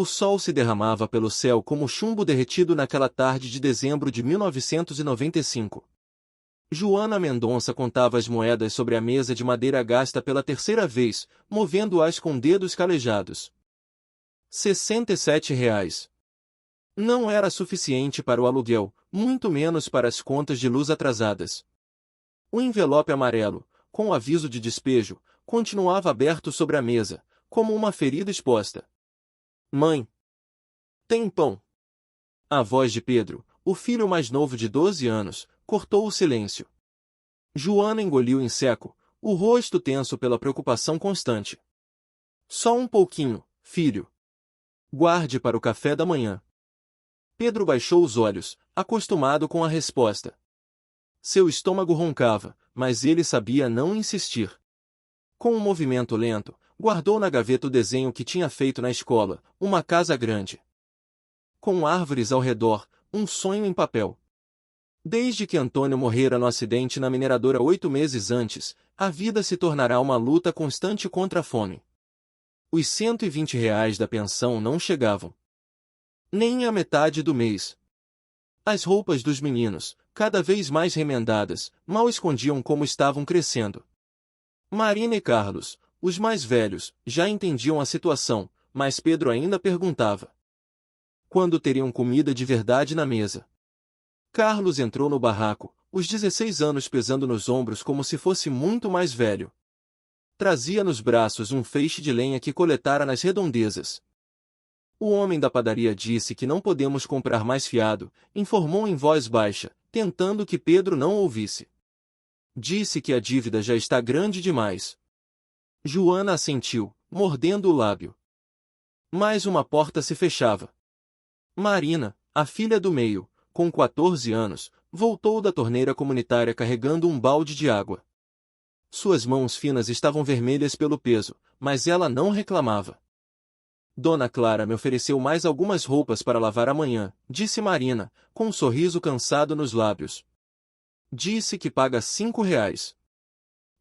O sol se derramava pelo céu como chumbo derretido naquela tarde de dezembro de 1995. Joana Mendonça contava as moedas sobre a mesa de madeira gasta pela terceira vez, movendo-as com dedos calejados. R$ 67. Não era suficiente para o aluguel, muito menos para as contas de luz atrasadas. O envelope amarelo, com o aviso de despejo, continuava aberto sobre a mesa, como uma ferida exposta. Mãe, tem pão? A voz de Pedro, o filho mais novo de 12 anos, cortou o silêncio. Joana engoliu em seco, o rosto tenso pela preocupação constante. Só um pouquinho, filho. Guarde para o café da manhã. Pedro baixou os olhos, acostumado com a resposta. Seu estômago roncava, mas ele sabia não insistir. Com um movimento lento, guardou na gaveta o desenho que tinha feito na escola, uma casa grande. Com árvores ao redor, um sonho em papel. Desde que Antônio morrera no acidente na mineradora 8 meses antes, a vida se tornará uma luta constante contra a fome. Os R$ 120 da pensão não chegavam. Nem a metade do mês. As roupas dos meninos, cada vez mais remendadas, mal escondiam como estavam crescendo. Marina e Carlos, os mais velhos, já entendiam a situação, mas Pedro ainda perguntava. Quando teriam comida de verdade na mesa? Carlos entrou no barraco, os 16 anos pesando nos ombros como se fosse muito mais velho. Trazia nos braços um feixe de lenha que coletara nas redondezas. O homem da padaria disse que não podemos comprar mais fiado, informou em voz baixa, tentando que Pedro não ouvisse. Disse que a dívida já está grande demais. Joana assentiu, mordendo o lábio. Mais uma porta se fechava. Marina, a filha do meio, com 14 anos, voltou da torneira comunitária carregando um balde de água. Suas mãos finas estavam vermelhas pelo peso, mas ela não reclamava. Dona Clara me ofereceu mais algumas roupas para lavar amanhã, disse Marina, com um sorriso cansado nos lábios. Disse que paga R$ 5.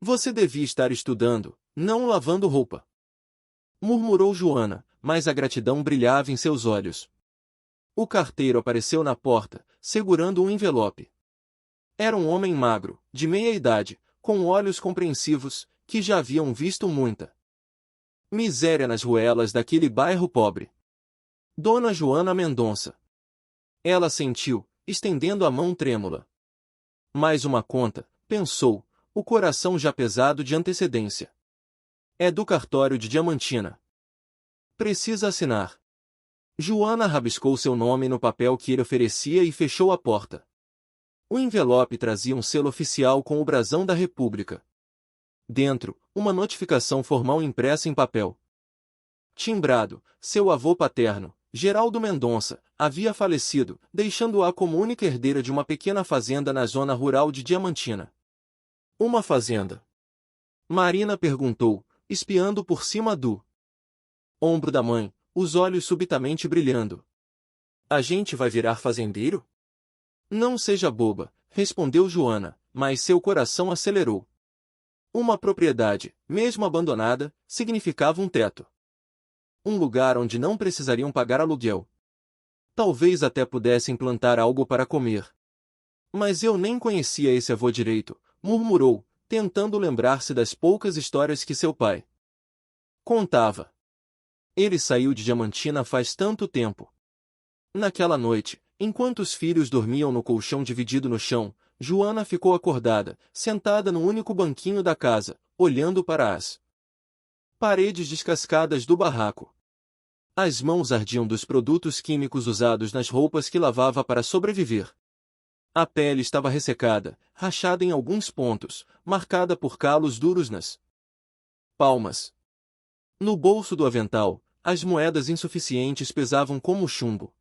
Você devia estar estudando, não lavando roupa. Murmurou Joana, mas a gratidão brilhava em seus olhos. O carteiro apareceu na porta, segurando um envelope. Era um homem magro, de meia idade, com olhos compreensivos, que já haviam visto muita miséria nas ruelas daquele bairro pobre. Dona Joana Mendonça. Ela sentiu, estendendo a mão trêmula. Mais uma conta, pensou, o coração já pesado de antecedência. É do cartório de Diamantina. Precisa assinar. Joana rabiscou seu nome no papel que ele oferecia e fechou a porta. O envelope trazia um selo oficial com o brasão da República. Dentro, uma notificação formal impressa em papel. Timbrado, seu avô paterno, Geraldo Mendonça, havia falecido, deixando-a como única herdeira de uma pequena fazenda na zona rural de Diamantina. Uma fazenda? Marina perguntou, espiando por cima do ombro da mãe, os olhos subitamente brilhando. A gente vai virar fazendeiro? Não seja boba, respondeu Joana, mas seu coração acelerou. Uma propriedade, mesmo abandonada, significava um teto. Um lugar onde não precisariam pagar aluguel. Talvez até pudessem plantar algo para comer. Mas eu nem conhecia esse avô direito, murmurou, tentando lembrar-se das poucas histórias que seu pai contava. Ele saiu de Diamantina faz tanto tempo. Naquela noite, enquanto os filhos dormiam no colchão dividido no chão, Joana ficou acordada, sentada no único banquinho da casa, olhando para as paredes descascadas do barraco. As mãos ardiam dos produtos químicos usados nas roupas que lavava para sobreviver. A pele estava ressecada, rachada em alguns pontos, marcada por calos duros nas palmas. No bolso do avental, as moedas insuficientes pesavam como chumbo.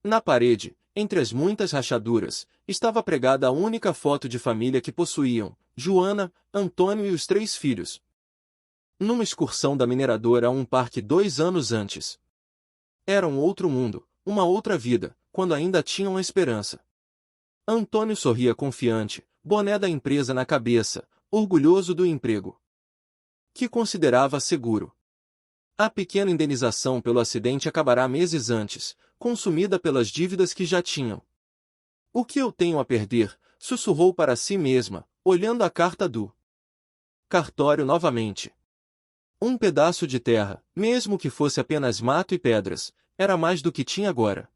Na parede, entre as muitas rachaduras, estava pregada a única foto de família que possuíam, Joana, Antônio e os 3 filhos. Numa excursão da mineradora a um parque 2 anos antes. Era um outro mundo, uma outra vida, quando ainda tinham a esperança. Antônio sorria confiante, boné da empresa na cabeça, orgulhoso do emprego que considerava seguro. A pequena indenização pelo acidente acabará meses antes, consumida pelas dívidas que já tinham. O que eu tenho a perder? Sussurrou para si mesma, olhando a carta do cartório novamente. Um pedaço de terra, mesmo que fosse apenas mato e pedras, era mais do que tinha agora.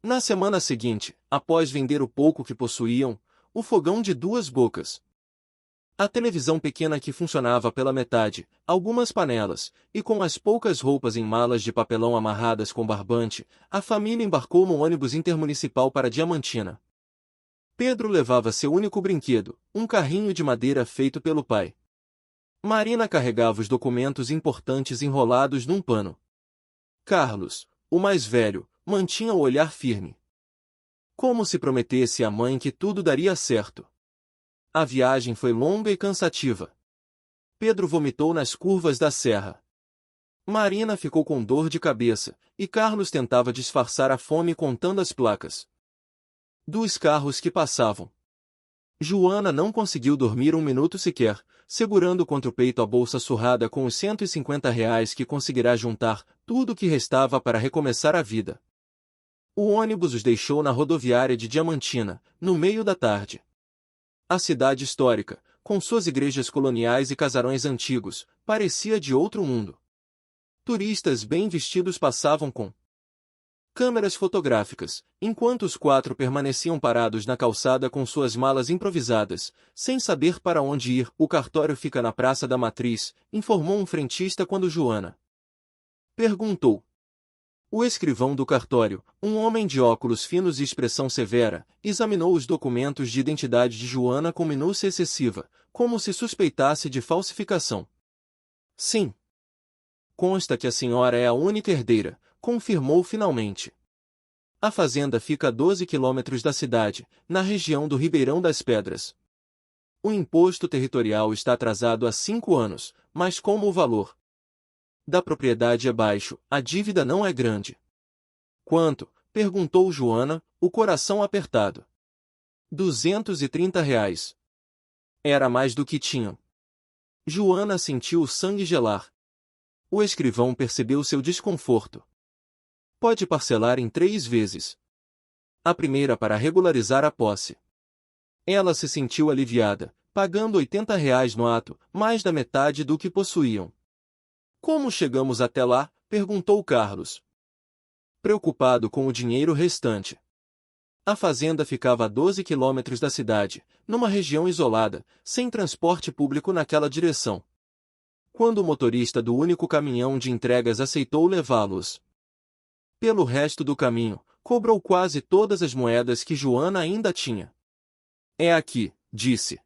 Na semana seguinte, após vender o pouco que possuíam, o fogão de duas bocas, a televisão pequena que funcionava pela metade, algumas panelas, e com as poucas roupas em malas de papelão amarradas com barbante, a família embarcou no ônibus intermunicipal para Diamantina. Pedro levava seu único brinquedo, um carrinho de madeira feito pelo pai. Marina carregava os documentos importantes enrolados num pano. Carlos, o mais velho, mantinha o olhar firme. Como se prometesse à mãe que tudo daria certo. A viagem foi longa e cansativa. Pedro vomitou nas curvas da serra. Marina ficou com dor de cabeça, e Carlos tentava disfarçar a fome contando as placas dos carros que passavam. Joana não conseguiu dormir um minuto sequer, segurando contra o peito a bolsa surrada com os R$ 150 que conseguirá juntar, tudo o que restava para recomeçar a vida. O ônibus os deixou na rodoviária de Diamantina, no meio da tarde. A cidade histórica, com suas igrejas coloniais e casarões antigos, parecia de outro mundo. Turistas bem vestidos passavam com câmeras fotográficas, enquanto os quatro permaneciam parados na calçada com suas malas improvisadas, sem saber para onde ir. O cartório fica na Praça da Matriz, informou um frentista quando Joana perguntou. O escrivão do cartório, um homem de óculos finos e expressão severa, examinou os documentos de identidade de Joana com minúcia excessiva, como se suspeitasse de falsificação. Sim. Consta que a senhora é a única herdeira, confirmou finalmente. A fazenda fica a 12 quilômetros da cidade, na região do Ribeirão das Pedras. O imposto territorial está atrasado há 5 anos, mas como o valor da propriedade é baixo, a dívida não é grande. Quanto? Perguntou Joana, o coração apertado. R$ 230. Era mais do que tinham. Joana sentiu o sangue gelar. O escrivão percebeu seu desconforto. Pode parcelar em 3 vezes. A primeira para regularizar a posse. Ela se sentiu aliviada, pagando R$ 80 no ato, mais da metade do que possuíam. Como chegamos até lá? Perguntou Carlos, preocupado com o dinheiro restante. A fazenda ficava a 12 quilômetros da cidade, numa região isolada, sem transporte público naquela direção. Quando o motorista do único caminhão de entregas aceitou levá-los pelo resto do caminho, cobrou quase todas as moedas que Joana ainda tinha. É aqui, disse,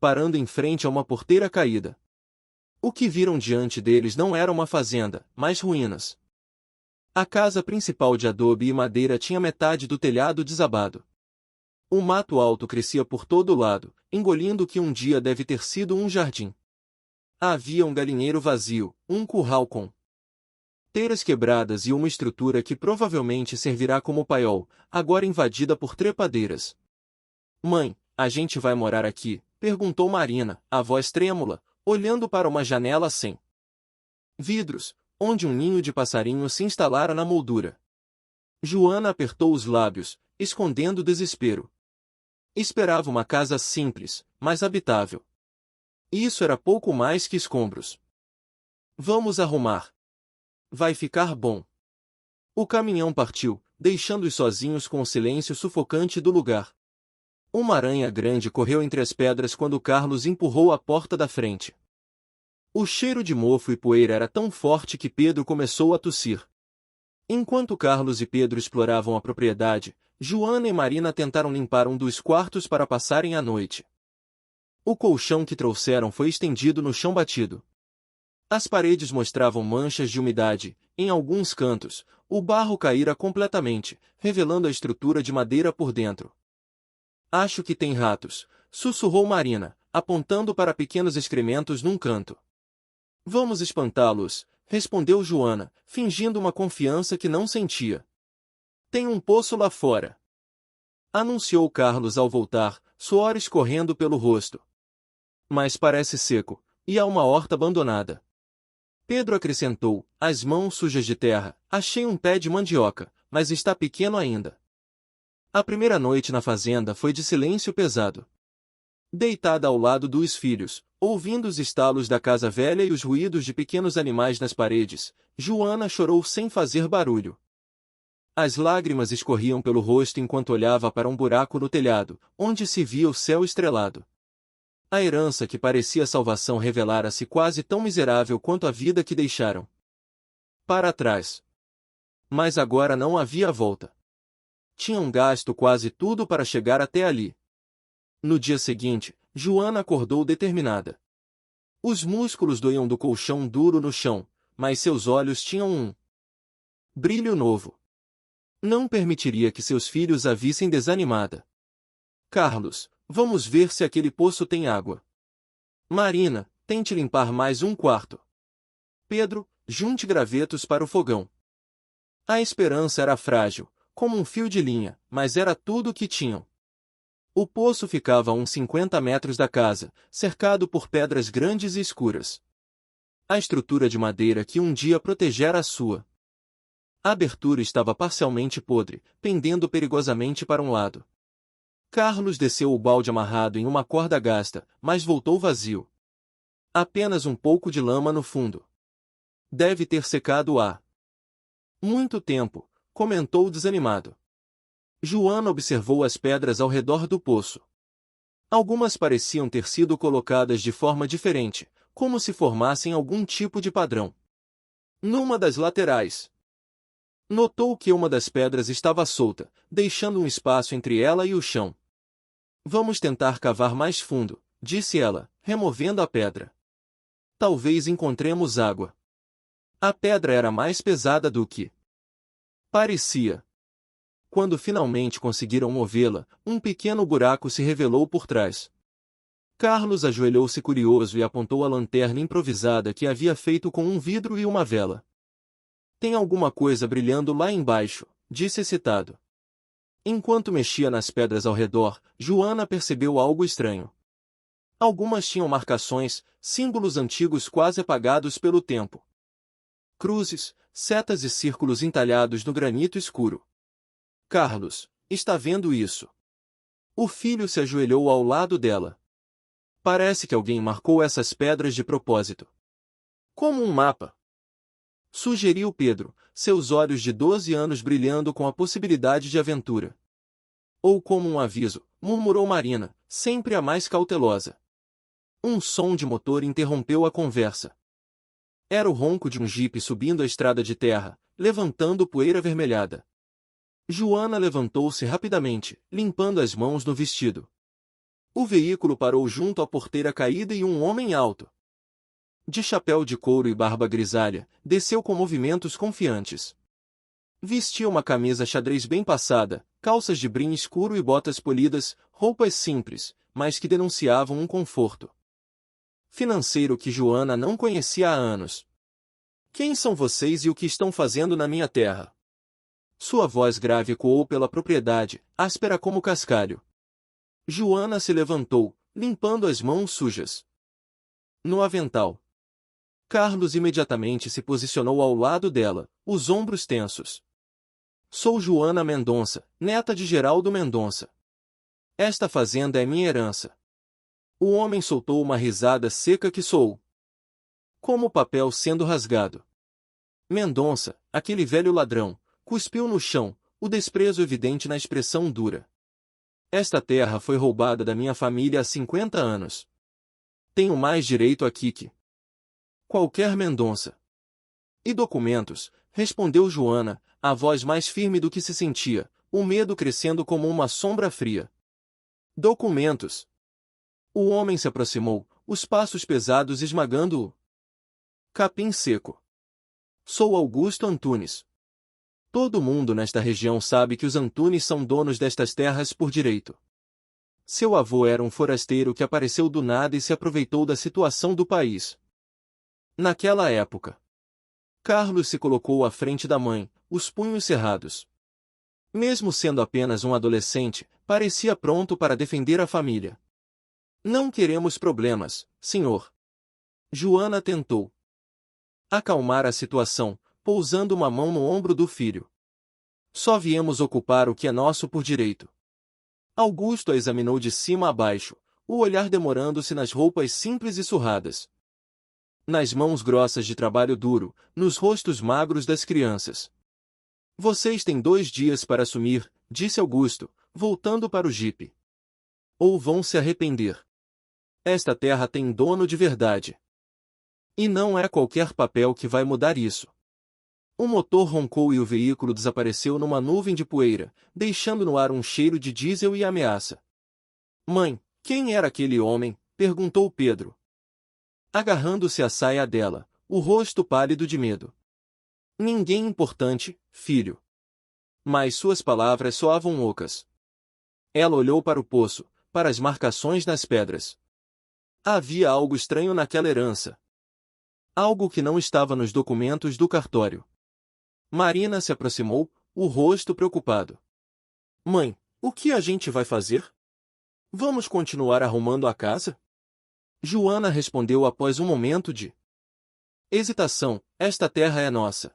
parando em frente a uma porteira caída. O que viram diante deles não era uma fazenda, mas ruínas. A casa principal de adobe e madeira tinha metade do telhado desabado. Um mato alto crescia por todo lado, engolindo o que um dia deve ter sido um jardim. Havia um galinheiro vazio, um curral com teiras quebradas e uma estrutura que provavelmente servirá como paiol, agora invadida por trepadeiras. Mãe, a gente vai morar aqui? Perguntou Marina, a voz trêmula, olhando para uma janela sem vidros, onde um ninho de passarinho se instalara na moldura. Joana apertou os lábios, escondendo o desespero. Esperava uma casa simples, mas habitável. Isso era pouco mais que escombros. Vamos arrumar. Vai ficar bom. O caminhão partiu, deixando-os sozinhos com o silêncio sufocante do lugar. Uma aranha grande correu entre as pedras quando Carlos empurrou a porta da frente. O cheiro de mofo e poeira era tão forte que Pedro começou a tossir. Enquanto Carlos e Pedro exploravam a propriedade, Joana e Marina tentaram limpar um dos quartos para passarem a noite. O colchão que trouxeram foi estendido no chão batido. As paredes mostravam manchas de umidade, em alguns cantos, o barro caíra completamente, revelando a estrutura de madeira por dentro. Acho que tem ratos, sussurrou Marina, apontando para pequenos excrementos num canto. Vamos espantá-los, respondeu Joana, fingindo uma confiança que não sentia. Tem um poço lá fora, anunciou Carlos ao voltar, suor escorrendo pelo rosto. Mas parece seco, e há uma horta abandonada. Pedro acrescentou, as mãos sujas de terra. Achei um pé de mandioca, mas está pequeno ainda. A primeira noite na fazenda foi de silêncio pesado. Deitada ao lado dos filhos, ouvindo os estalos da casa velha e os ruídos de pequenos animais nas paredes, Joana chorou sem fazer barulho. As lágrimas escorriam pelo rosto enquanto olhava para um buraco no telhado, onde se via o céu estrelado. A herança que parecia salvação revelara-se quase tão miserável quanto a vida que deixaram para trás. Mas agora não havia volta. Tinham gasto quase tudo para chegar até ali. No dia seguinte, Joana acordou determinada. Os músculos doíam do colchão duro no chão, mas seus olhos tinham um brilho novo. Não permitiria que seus filhos a vissem desanimada. Carlos, vamos ver se aquele poço tem água. Marina, tente limpar mais um quarto. Pedro, junte gravetos para o fogão. A esperança era frágil, como um fio de linha, mas era tudo o que tinham. O poço ficava a uns 50 metros da casa, cercado por pedras grandes e escuras. A estrutura de madeira que um dia protegera a sua a abertura estava parcialmente podre, pendendo perigosamente para um lado. Carlos desceu o balde amarrado em uma corda gasta, mas voltou vazio. Apenas um pouco de lama no fundo. Deve ter secado há muito tempo, comentou desanimado. Joana observou as pedras ao redor do poço. Algumas pareciam ter sido colocadas de forma diferente, como se formassem algum tipo de padrão. Numa das laterais, notou que uma das pedras estava solta, deixando um espaço entre ela e o chão. Vamos tentar cavar mais fundo, disse ela, removendo a pedra. Talvez encontremos água. A pedra era mais pesada do que parecia. Quando finalmente conseguiram movê-la, um pequeno buraco se revelou por trás. Carlos ajoelhou-se curioso e apontou a lanterna improvisada que havia feito com um vidro e uma vela. Tem alguma coisa brilhando lá embaixo, disse excitado. Enquanto mexia nas pedras ao redor, Joana percebeu algo estranho. Algumas tinham marcações, símbolos antigos quase apagados pelo tempo. Cruzes, setas e círculos entalhados no granito escuro. Carlos, está vendo isso? O filho se ajoelhou ao lado dela. Parece que alguém marcou essas pedras de propósito. Como um mapa. Sugeriu Pedro, seus olhos de 12 anos brilhando com a possibilidade de aventura. Ou como um aviso, murmurou Marina, sempre a mais cautelosa. Um som de motor interrompeu a conversa. Era o ronco de um jipe subindo a estrada de terra, levantando poeira avermelhada. Joana levantou-se rapidamente, limpando as mãos no vestido. O veículo parou junto à porteira caída e um homem alto, de chapéu de couro e barba grisalha, desceu com movimentos confiantes. Vestia uma camisa xadrez bem passada, calças de brim escuro e botas polidas, roupas simples, mas que denunciavam um conforto financeiro que Joana não conhecia há anos. Quem são vocês e o que estão fazendo na minha terra? Sua voz grave ecoou pela propriedade, áspera como cascalho. Joana se levantou, limpando as mãos sujas no avental. Carlos imediatamente se posicionou ao lado dela, os ombros tensos. Sou Joana Mendonça, neta de Geraldo Mendonça. Esta fazenda é minha herança. O homem soltou uma risada seca que soou como o papel sendo rasgado. Mendonça, aquele velho ladrão, cuspiu no chão, o desprezo evidente na expressão dura. Esta terra foi roubada da minha família há 50 anos. Tenho mais direito aqui que qualquer Mendonça. E documentos, respondeu Joana, a voz mais firme do que se sentia, o medo crescendo como uma sombra fria. Documentos. O homem se aproximou, os passos pesados esmagando-o. Capim seco. Sou Augusto Antunes. Todo mundo nesta região sabe que os Antunes são donos destas terras por direito. Seu avô era um forasteiro que apareceu do nada e se aproveitou da situação do país. Naquela época, Carlos se colocou à frente da mãe, os punhos cerrados. Mesmo sendo apenas um adolescente, parecia pronto para defender a família. Não queremos problemas, senhor. Joana tentou acalmar a situação, pousando uma mão no ombro do filho. Só viemos ocupar o que é nosso por direito. Augusto a examinou de cima a baixo, o olhar demorando-se nas roupas simples e surradas, nas mãos grossas de trabalho duro, nos rostos magros das crianças. Vocês têm 2 dias para assumir, disse Augusto, voltando para o jipe. Ou vão se arrepender. Esta terra tem dono de verdade. E não é qualquer papel que vai mudar isso. O motor roncou e o veículo desapareceu numa nuvem de poeira, deixando no ar um cheiro de diesel e ameaça. Mãe, quem era aquele homem? Perguntou Pedro, agarrando-se à saia dela, o rosto pálido de medo. Ninguém importante, filho. Mas suas palavras soavam ocas. Ela olhou para o poço, para as marcações nas pedras. Havia algo estranho naquela herança. Algo que não estava nos documentos do cartório. Marina se aproximou, o rosto preocupado. Mãe, o que a gente vai fazer? Vamos continuar arrumando a casa? Joana respondeu após um momento de hesitação, esta terra é nossa.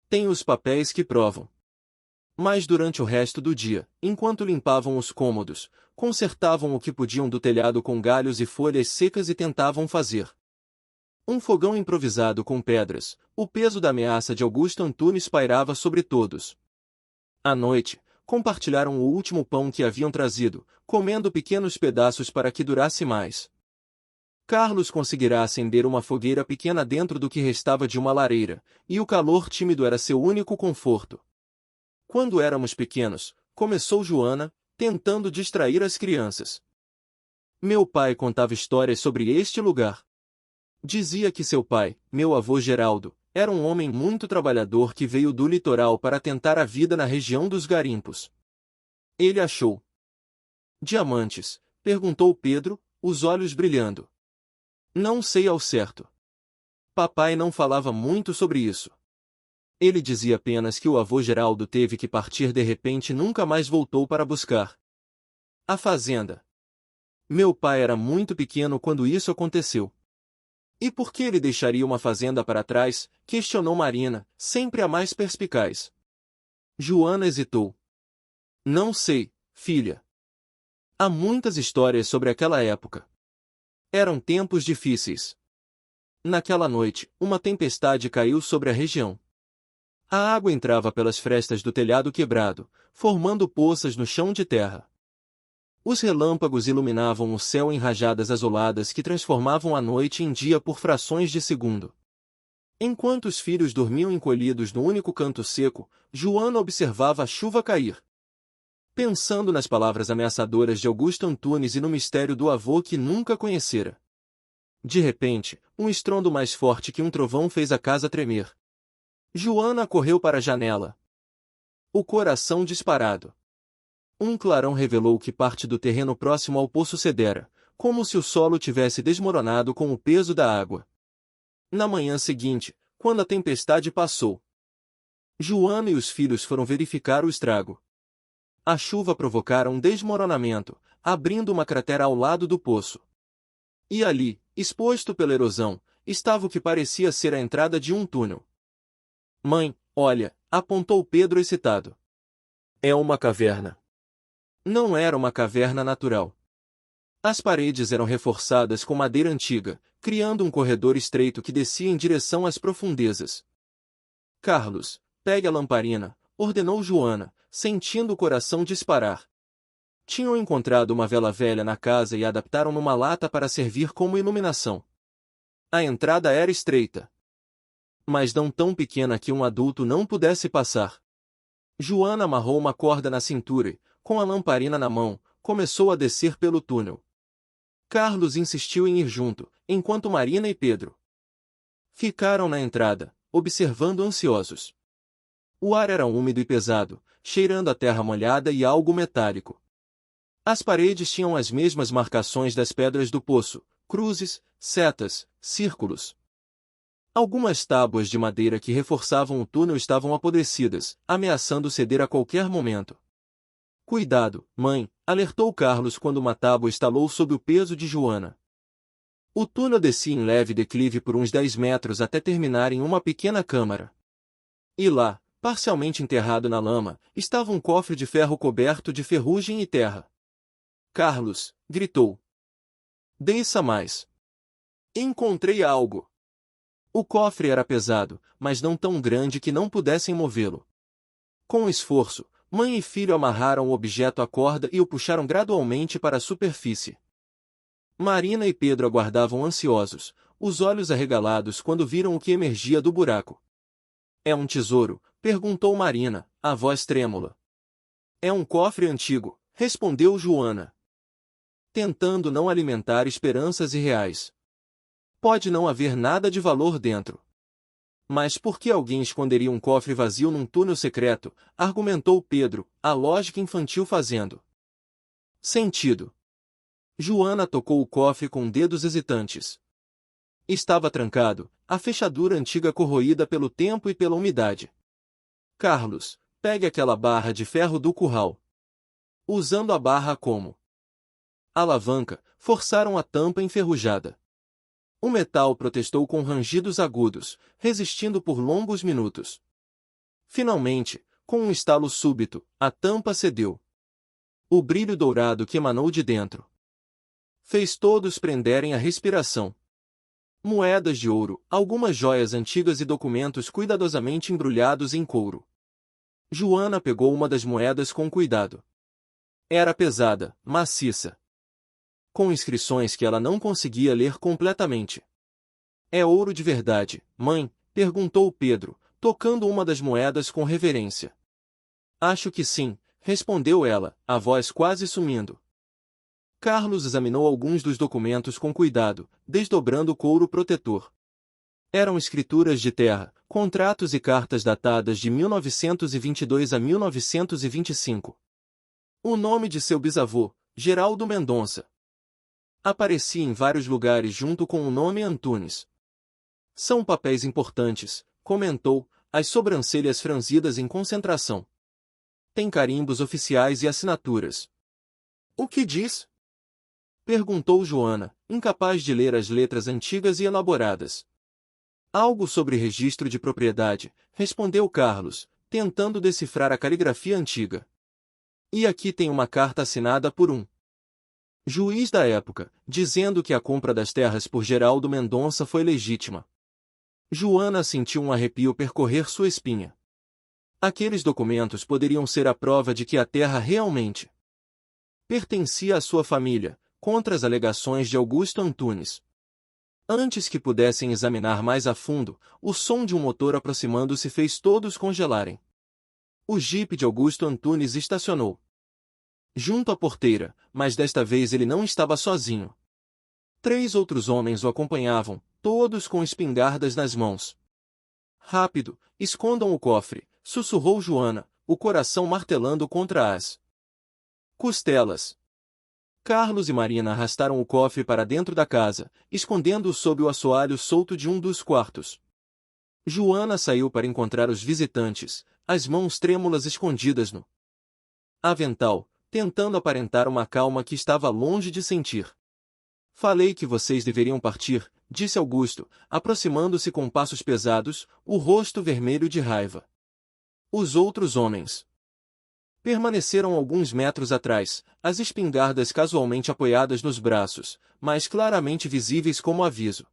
Tem os papéis que provam. Mas durante o resto do dia, enquanto limpavam os cômodos, consertavam o que podiam do telhado com galhos e folhas secas e tentavam fazer um fogão improvisado com pedras, o peso da ameaça de Augusto Antunes pairava sobre todos. À noite, compartilharam o último pão que haviam trazido, comendo pequenos pedaços para que durasse mais. Carlos conseguirá acender uma fogueira pequena dentro do que restava de uma lareira, e o calor tímido era seu único conforto. Quando éramos pequenos, começou Joana, tentando distrair as crianças. Meu pai contava histórias sobre este lugar. Dizia que seu pai, meu avô Geraldo, era um homem muito trabalhador que veio do litoral para tentar a vida na região dos garimpos. Ele achou diamantes? Perguntou Pedro, os olhos brilhando. Não sei ao certo. Papai não falava muito sobre isso. Ele dizia apenas que o avô Geraldo teve que partir de repente e nunca mais voltou para buscar a fazenda. Meu pai era muito pequeno quando isso aconteceu. E por que ele deixaria uma fazenda para trás? Questionou Marina, sempre a mais perspicaz. Joana hesitou. Não sei, filha. Há muitas histórias sobre aquela época. Eram tempos difíceis. Naquela noite, uma tempestade caiu sobre a região. A água entrava pelas frestas do telhado quebrado, formando poças no chão de terra. Os relâmpagos iluminavam o céu em rajadas azuladas que transformavam a noite em dia por frações de segundo. Enquanto os filhos dormiam encolhidos no único canto seco, Joana observava a chuva cair. Pensando nas palavras ameaçadoras de Augusto Antunes e no mistério do avô que nunca conhecera. De repente, um estrondo mais forte que um trovão fez a casa tremer. Joana correu para a janela. O coração disparado. Um clarão revelou que parte do terreno próximo ao poço cedera, como se o solo tivesse desmoronado com o peso da água. Na manhã seguinte, quando a tempestade passou, Joana e os filhos foram verificar o estrago. A chuva provocara um desmoronamento, abrindo uma cratera ao lado do poço. E ali, exposto pela erosão, estava o que parecia ser a entrada de um túnel. Mãe, olha, apontou Pedro excitado. É uma caverna. Não era uma caverna natural. As paredes eram reforçadas com madeira antiga, criando um corredor estreito que descia em direção às profundezas. Carlos, pegue a lamparina, ordenou Joana, sentindo o coração disparar. Tinham encontrado uma vela velha na casa e adaptaram numa lata para servir como iluminação. A entrada era estreita, mas não tão pequena que um adulto não pudesse passar. Joana amarrou uma corda na cintura e, com a lamparina na mão, começou a descer pelo túnel. Carlos insistiu em ir junto, enquanto Marina e Pedro ficaram na entrada, observando ansiosos. O ar era úmido e pesado, cheirando a terra molhada e algo metálico. As paredes tinham as mesmas marcações das pedras do poço, cruzes, setas, círculos. Algumas tábuas de madeira que reforçavam o túnel estavam apodrecidas, ameaçando ceder a qualquer momento. Cuidado, mãe, alertou Carlos quando uma tábua estalou sob o peso de Joana. O túnel descia em leve declive por uns 10 metros até terminar em uma pequena câmara. E lá, parcialmente enterrado na lama, estava um cofre de ferro coberto de ferrugem e terra. Carlos gritou. Desça mais. Encontrei algo. O cofre era pesado, mas não tão grande que não pudessem movê-lo. Com esforço, mãe e filho amarraram o objeto à corda e o puxaram gradualmente para a superfície. Marina e Pedro aguardavam ansiosos, os olhos arregalados quando viram o que emergia do buraco. É um tesouro? Perguntou Marina, a voz trêmula. É um cofre antigo, respondeu Joana, tentando não alimentar esperanças irreais. Pode não haver nada de valor dentro. Mas por que alguém esconderia um cofre vazio num túnel secreto? Argumentou Pedro, a lógica infantil fazendo sentido. Joana tocou o cofre com dedos hesitantes. Estava trancado, a fechadura antiga corroída pelo tempo e pela umidade. Carlos, pegue aquela barra de ferro do curral. Usando a barra como alavanca, forçaram a tampa enferrujada. O metal protestou com rangidos agudos, resistindo por longos minutos. Finalmente, com um estalo súbito, a tampa cedeu. O brilho dourado que emanou de dentro fez todos prenderem a respiração. Moedas de ouro, algumas joias antigas e documentos cuidadosamente embrulhados em couro. Joana pegou uma das moedas com cuidado. Era pesada, maciça, com inscrições que ela não conseguia ler completamente. É ouro de verdade, mãe? Perguntou Pedro, tocando uma das moedas com reverência. Acho que sim, respondeu ela, a voz quase sumindo. Carlos examinou alguns dos documentos com cuidado, desdobrando o couro protetor. Eram escrituras de terra, contratos e cartas datadas de 1922 a 1925. O nome de seu bisavô, Geraldo Mendonça, aparecia em vários lugares junto com o nome Antunes. São papéis importantes, comentou, as sobrancelhas franzidas em concentração. Tem carimbos oficiais e assinaturas. O que diz? Perguntou Joana, incapaz de ler as letras antigas e elaboradas. Algo sobre registro de propriedade, respondeu Carlos, tentando decifrar a caligrafia antiga. E aqui tem uma carta assinada por um juiz da época, dizendo que a compra das terras por Geraldo Mendonça foi legítima. Joana sentiu um arrepio percorrer sua espinha. Aqueles documentos poderiam ser a prova de que a terra realmente pertencia à sua família, contra as alegações de Augusto Antunes. Antes que pudessem examinar mais a fundo, o som de um motor aproximando-se fez todos congelarem. O jipe de Augusto Antunes estacionou junto à porteira, mas desta vez ele não estava sozinho. 3 outros homens o acompanhavam, todos com espingardas nas mãos. Rápido, escondam o cofre, sussurrou Joana, o coração martelando contra as costelas. Carlos e Marina arrastaram o cofre para dentro da casa, escondendo-o sob o assoalho solto de um dos quartos. Joana saiu para encontrar os visitantes, as mãos trêmulas escondidas no avental, tentando aparentar uma calma que estava longe de sentir. Falei que vocês deveriam partir, disse Augusto, aproximando-se com passos pesados, o rosto vermelho de raiva. Os outros homens permaneceram alguns metros atrás, as espingardas casualmente apoiadas nos braços, mas claramente visíveis como aviso.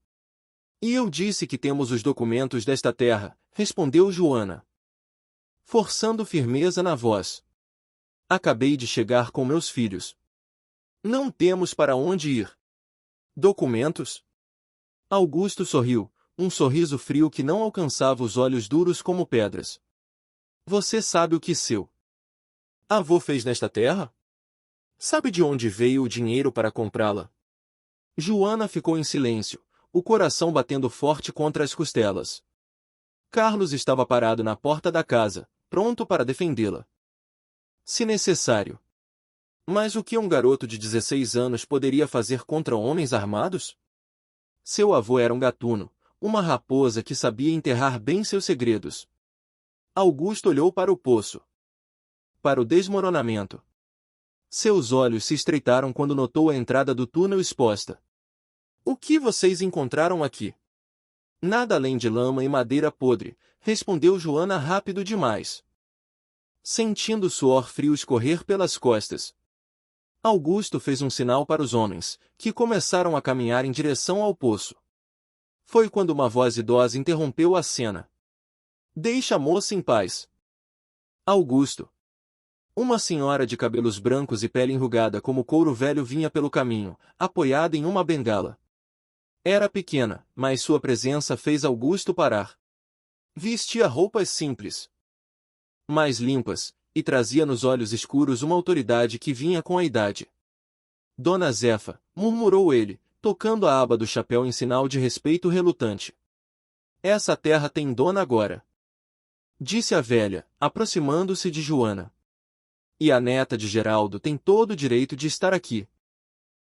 E eu disse que temos os documentos desta terra, respondeu Joana, forçando firmeza na voz. Acabei de chegar com meus filhos. Não temos para onde ir. Documentos? Augusto sorriu, um sorriso frio que não alcançava os olhos duros como pedras. Você sabe o que seu avô fez nesta terra? Sabe de onde veio o dinheiro para comprá-la? Joana ficou em silêncio, o coração batendo forte contra as costelas. Carlos estava parado na porta da casa, pronto para defendê-la, se necessário. Mas o que um garoto de 16 anos poderia fazer contra homens armados? Seu avô era um gatuno, uma raposa que sabia enterrar bem seus segredos. Augusto olhou para o poço, para o desmoronamento. Seus olhos se estreitaram quando notou a entrada do túnel exposta. O que vocês encontraram aqui? Nada além de lama e madeira podre, respondeu Joana rápido demais, sentindo o suor frio escorrer pelas costas. Augusto fez um sinal para os homens, que começaram a caminhar em direção ao poço. Foi quando uma voz idosa interrompeu a cena. Deixa a moça em paz. Augusto. Uma senhora de cabelos brancos e pele enrugada como couro velho vinha pelo caminho, apoiada em uma bengala. Era pequena, mas sua presença fez Augusto parar. Vestia roupas simples, mais limpas, e trazia nos olhos escuros uma autoridade que vinha com a idade. Dona Zefa, murmurou ele, tocando a aba do chapéu em sinal de respeito relutante. Essa terra tem dono agora, disse a velha, aproximando-se de Joana. E a neta de Geraldo tem todo o direito de estar aqui.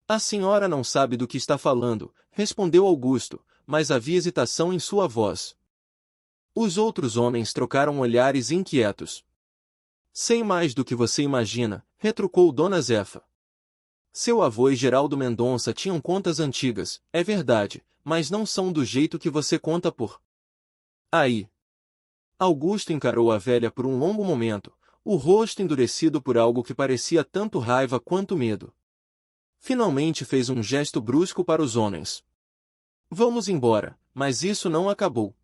A senhora não sabe do que está falando, respondeu Augusto, mas havia hesitação em sua voz. Os outros homens trocaram olhares inquietos. Sei mais do que você imagina, retrucou Dona Zefa. Seu avô e Geraldo Mendonça tinham contas antigas, é verdade, mas não são do jeito que você conta por aí. Augusto encarou a velha por um longo momento, o rosto endurecido por algo que parecia tanto raiva quanto medo. Finalmente fez um gesto brusco para os homens. Vamos embora, mas isso não acabou.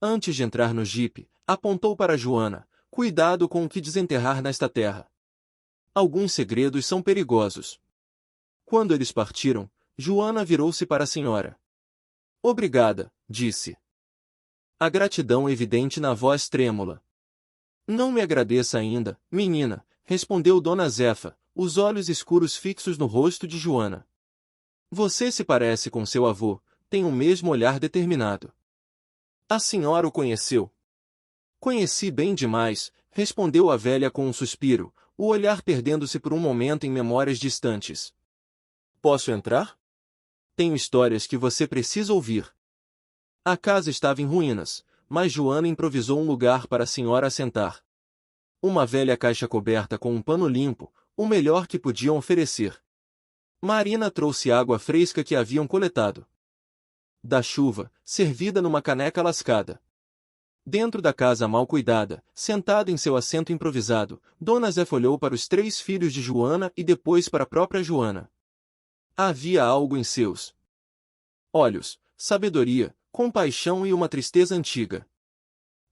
Antes de entrar no jipe, apontou para Joana, cuidado com o que desenterrar nesta terra. Alguns segredos são perigosos. Quando eles partiram, Joana virou-se para a senhora. Obrigada, disse. A gratidão evidente na voz trêmula. Não me agradeça ainda, menina, respondeu Dona Zefa, os olhos escuros fixos no rosto de Joana. Você se parece com seu avô, tem o mesmo olhar determinado. A senhora o conheceu? Conheci bem demais, respondeu a velha com um suspiro, o olhar perdendo-se por um momento em memórias distantes. Posso entrar? Tenho histórias que você precisa ouvir. A casa estava em ruínas, mas Joana improvisou um lugar para a senhora assentar. Uma velha caixa coberta com um pano limpo, o melhor que podiam oferecer. Marina trouxe água fresca que haviam coletado da chuva, servida numa caneca lascada. Dentro da casa mal cuidada, sentada em seu assento improvisado, Dona Zefa olhou para os 3 filhos de Joana e depois para a própria Joana. Havia algo em seus olhos, sabedoria, compaixão e uma tristeza antiga.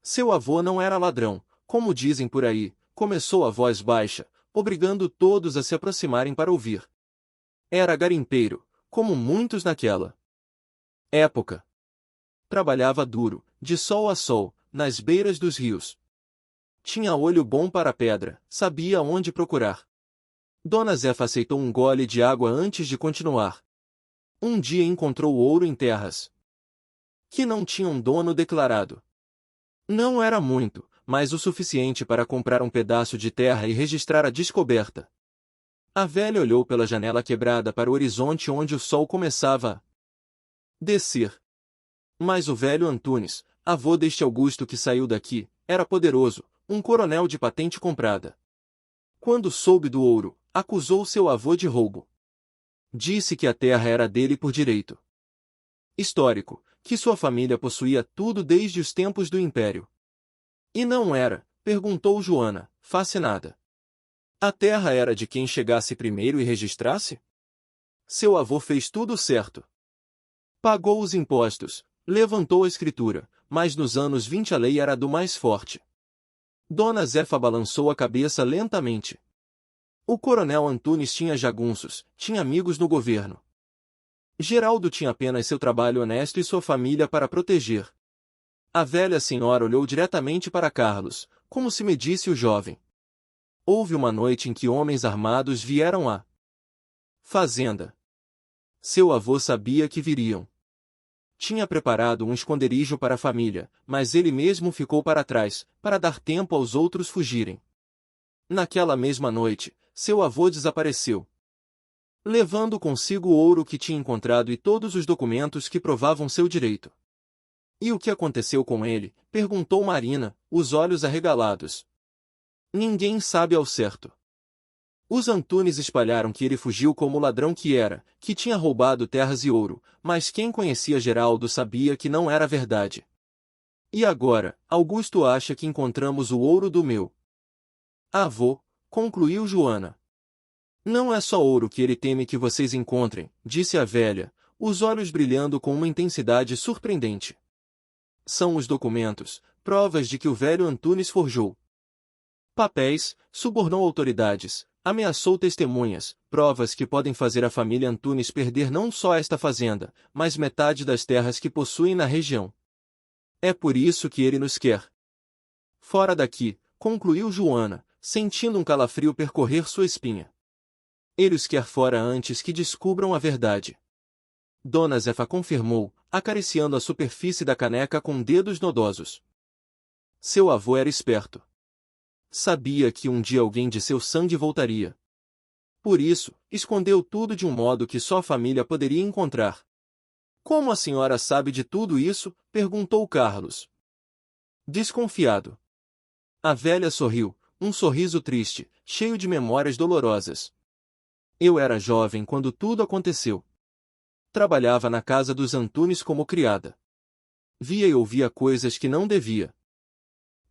Seu avô não era ladrão, como dizem por aí, começou a voz baixa, obrigando todos a se aproximarem para ouvir. Era garimpeiro, como muitos naquela época. Trabalhava duro, de sol a sol, nas beiras dos rios. Tinha olho bom para a pedra, sabia onde procurar. Dona Zefa aceitou um gole de água antes de continuar. Um dia encontrou ouro em terras que não tinham dono declarado. Não era muito, mas o suficiente para comprar um pedaço de terra e registrar a descoberta. A velha olhou pela janela quebrada para o horizonte onde o sol começava a descer. Mas o velho Antunes, avô deste Augusto que saiu daqui, era poderoso, um coronel de patente comprada. Quando soube do ouro, acusou seu avô de roubo. Disse que a terra era dele por direito histórico, que sua família possuía tudo desde os tempos do Império. E não era? Perguntou Joana, fascinada. A terra era de quem chegasse primeiro e registrasse? Seu avô fez tudo certo. Pagou os impostos, levantou a escritura, mas nos anos 20 a lei era do mais forte. Dona Zefa balançou a cabeça lentamente. O coronel Antunes tinha jagunços, tinha amigos no governo. Geraldo tinha apenas seu trabalho honesto e sua família para proteger. A velha senhora olhou diretamente para Carlos, como se medisse o jovem. Houve uma noite em que homens armados vieram à fazenda. Seu avô sabia que viriam. Tinha preparado um esconderijo para a família, mas ele mesmo ficou para trás, para dar tempo aos outros fugirem. Naquela mesma noite, seu avô desapareceu, levando consigo o ouro que tinha encontrado e todos os documentos que provavam seu direito. E o que aconteceu com ele? Perguntou Marina, os olhos arregalados. Ninguém sabe ao certo. Os Antunes espalharam que ele fugiu como o ladrão que era, que tinha roubado terras e ouro, mas quem conhecia Geraldo sabia que não era verdade. E agora, Augusto acha que encontramos o ouro do meu avô, concluiu Joana. Não é só ouro que ele teme que vocês encontrem, disse a velha, os olhos brilhando com uma intensidade surpreendente. São os documentos, provas de que o velho Antunes forjou papéis, subornou autoridades, ameaçou testemunhas, provas que podem fazer a família Antunes perder não só esta fazenda, mas metade das terras que possuem na região. É por isso que ele nos quer. Fora daqui, concluiu Joana, sentindo um calafrio percorrer sua espinha. Ele os quer fora antes que descubram a verdade. Dona Zefa confirmou, acariciando a superfície da caneca com dedos nodosos. Seu avô era esperto. Sabia que um dia alguém de seu sangue voltaria. Por isso, escondeu tudo de um modo que só a família poderia encontrar. Como a senhora sabe de tudo isso? Perguntou Carlos. Desconfiado. A velha sorriu, um sorriso triste, cheio de memórias dolorosas. Eu era jovem quando tudo aconteceu. Trabalhava na casa dos Antunes como criada. Via e ouvia coisas que não devia.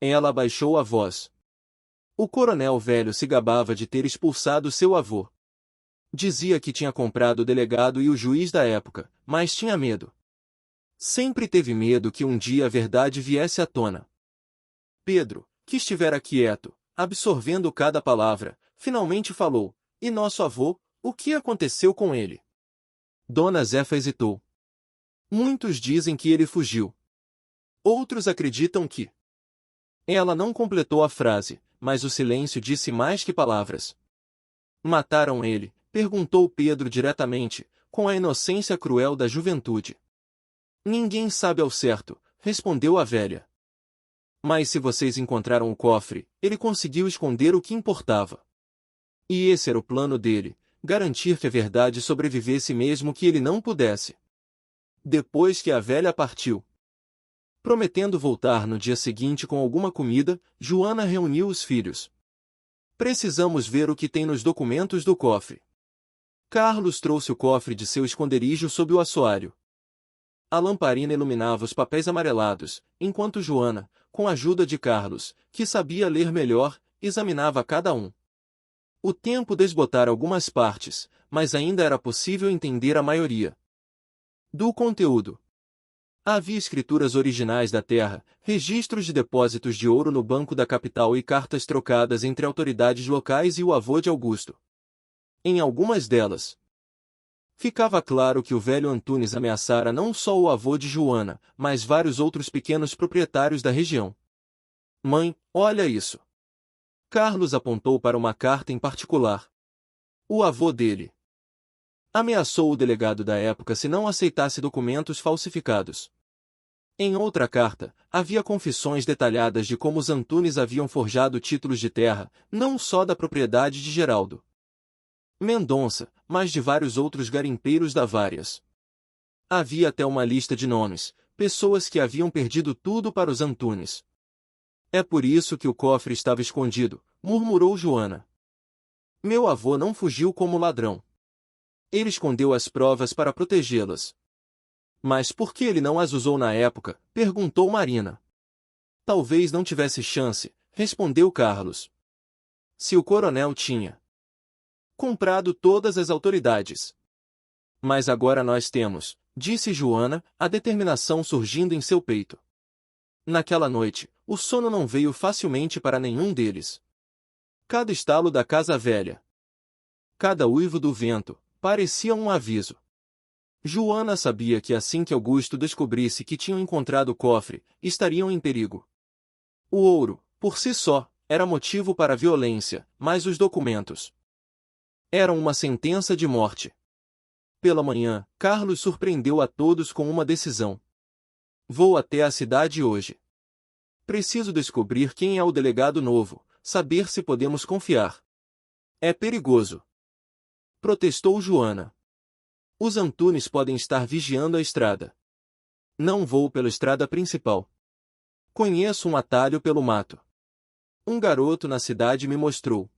Ela abaixou a voz. O coronel velho se gabava de ter expulsado seu avô. Dizia que tinha comprado o delegado e o juiz da época, mas tinha medo. Sempre teve medo que um dia a verdade viesse à tona. Pedro, que estivera quieto, absorvendo cada palavra, finalmente falou, e nosso avô, o que aconteceu com ele? Dona Zefa hesitou. Muitos dizem que ele fugiu. Outros acreditam que... Ela não completou a frase, mas o silêncio disse mais que palavras. Mataram ele? Perguntou Pedro diretamente, com a inocência cruel da juventude. Ninguém sabe ao certo, respondeu a velha. Mas se vocês encontraram o cofre, ele conseguiu esconder o que importava. E esse era o plano dele, garantir que a verdade sobrevivesse mesmo que ele não pudesse. Depois que a velha partiu, prometendo voltar no dia seguinte com alguma comida, Joana reuniu os filhos. Precisamos ver o que tem nos documentos do cofre. Carlos trouxe o cofre de seu esconderijo sob o assoalho. A lamparina iluminava os papéis amarelados, enquanto Joana, com a ajuda de Carlos, que sabia ler melhor, examinava cada um. O tempo desbotara algumas partes, mas ainda era possível entender a maioria do conteúdo. Havia escrituras originais da terra, registros de depósitos de ouro no Banco da Capital e cartas trocadas entre autoridades locais e o avô de Augusto. Em algumas delas, ficava claro que o velho Antunes ameaçara não só o avô de Joana, mas vários outros pequenos proprietários da região. Mãe, olha isso. Carlos apontou para uma carta em particular. O avô dele ameaçou o delegado da época se não aceitasse documentos falsificados. Em outra carta, havia confissões detalhadas de como os Antunes haviam forjado títulos de terra, não só da propriedade de Geraldo Mendonça, mas de vários outros garimpeiros da Várias. Havia até uma lista de nomes, pessoas que haviam perdido tudo para os Antunes. É por isso que o cofre estava escondido, murmurou Joana. Meu avô não fugiu como ladrão. Ele escondeu as provas para protegê-las. Mas por que ele não as usou na época? Perguntou Marina. Talvez não tivesse chance, respondeu Carlos. Se o coronel tinha comprado todas as autoridades. Mas agora nós temos, disse Joana, a determinação surgindo em seu peito. Naquela noite, o sono não veio facilmente para nenhum deles. Cada estalo da casa velha, cada uivo do vento, parecia um aviso. Joana sabia que assim que Augusto descobrisse que tinham encontrado o cofre, estariam em perigo. O ouro, por si só, era motivo para a violência, mas os documentos eram uma sentença de morte. Pela manhã, Carlos surpreendeu a todos com uma decisão. Vou até a cidade hoje. Preciso descobrir quem é o delegado novo, saber se podemos confiar. É perigoso, protestou Joana. Os Antunes podem estar vigiando a estrada. Não vou pela estrada principal. Conheço um atalho pelo mato. Um garoto na cidade me mostrou.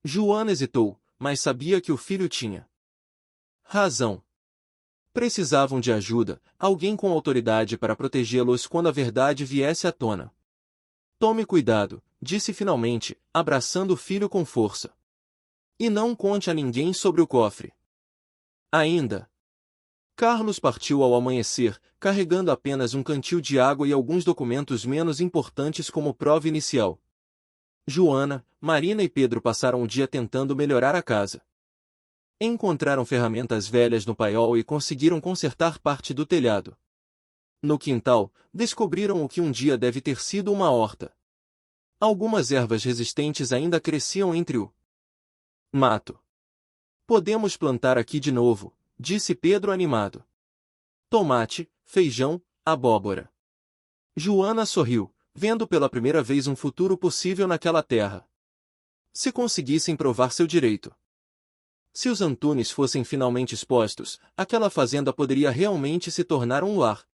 Joana hesitou, mas sabia que o filho tinha razão. Precisavam de ajuda, alguém com autoridade para protegê-los quando a verdade viesse à tona. Tome cuidado, disse finalmente, abraçando o filho com força. E não conte a ninguém sobre o cofre. Ainda. Carlos partiu ao amanhecer, carregando apenas um cantil de água e alguns documentos menos importantes como prova inicial. Joana, Marina e Pedro passaram o dia tentando melhorar a casa. Encontraram ferramentas velhas no paiol e conseguiram consertar parte do telhado. No quintal, descobriram o que um dia deve ter sido uma horta. Algumas ervas resistentes ainda cresciam entre o mato. Podemos plantar aqui de novo, disse Pedro animado. Tomate, feijão, abóbora. Joana sorriu, vendo pela primeira vez um futuro possível naquela terra. Se conseguissem provar seu direito. Se os Antunes fossem finalmente expostos, aquela fazenda poderia realmente se tornar um lar.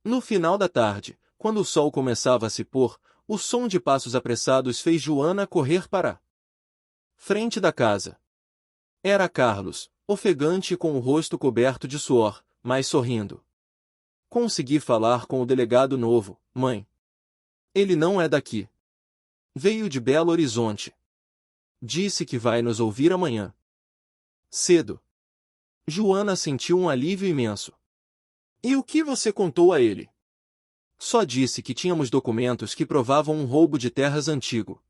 No final da tarde, quando o sol começava a se pôr, o som de passos apressados fez Joana correr para a frente da casa. Era Carlos, ofegante e com o rosto coberto de suor, mas sorrindo. Consegui falar com o delegado novo, mãe. Ele não é daqui. Veio de Belo Horizonte. Disse que vai nos ouvir amanhã. Cedo. Joana sentiu um alívio imenso. E o que você contou a ele? Só disse que tínhamos documentos que provavam um roubo de terras antigo.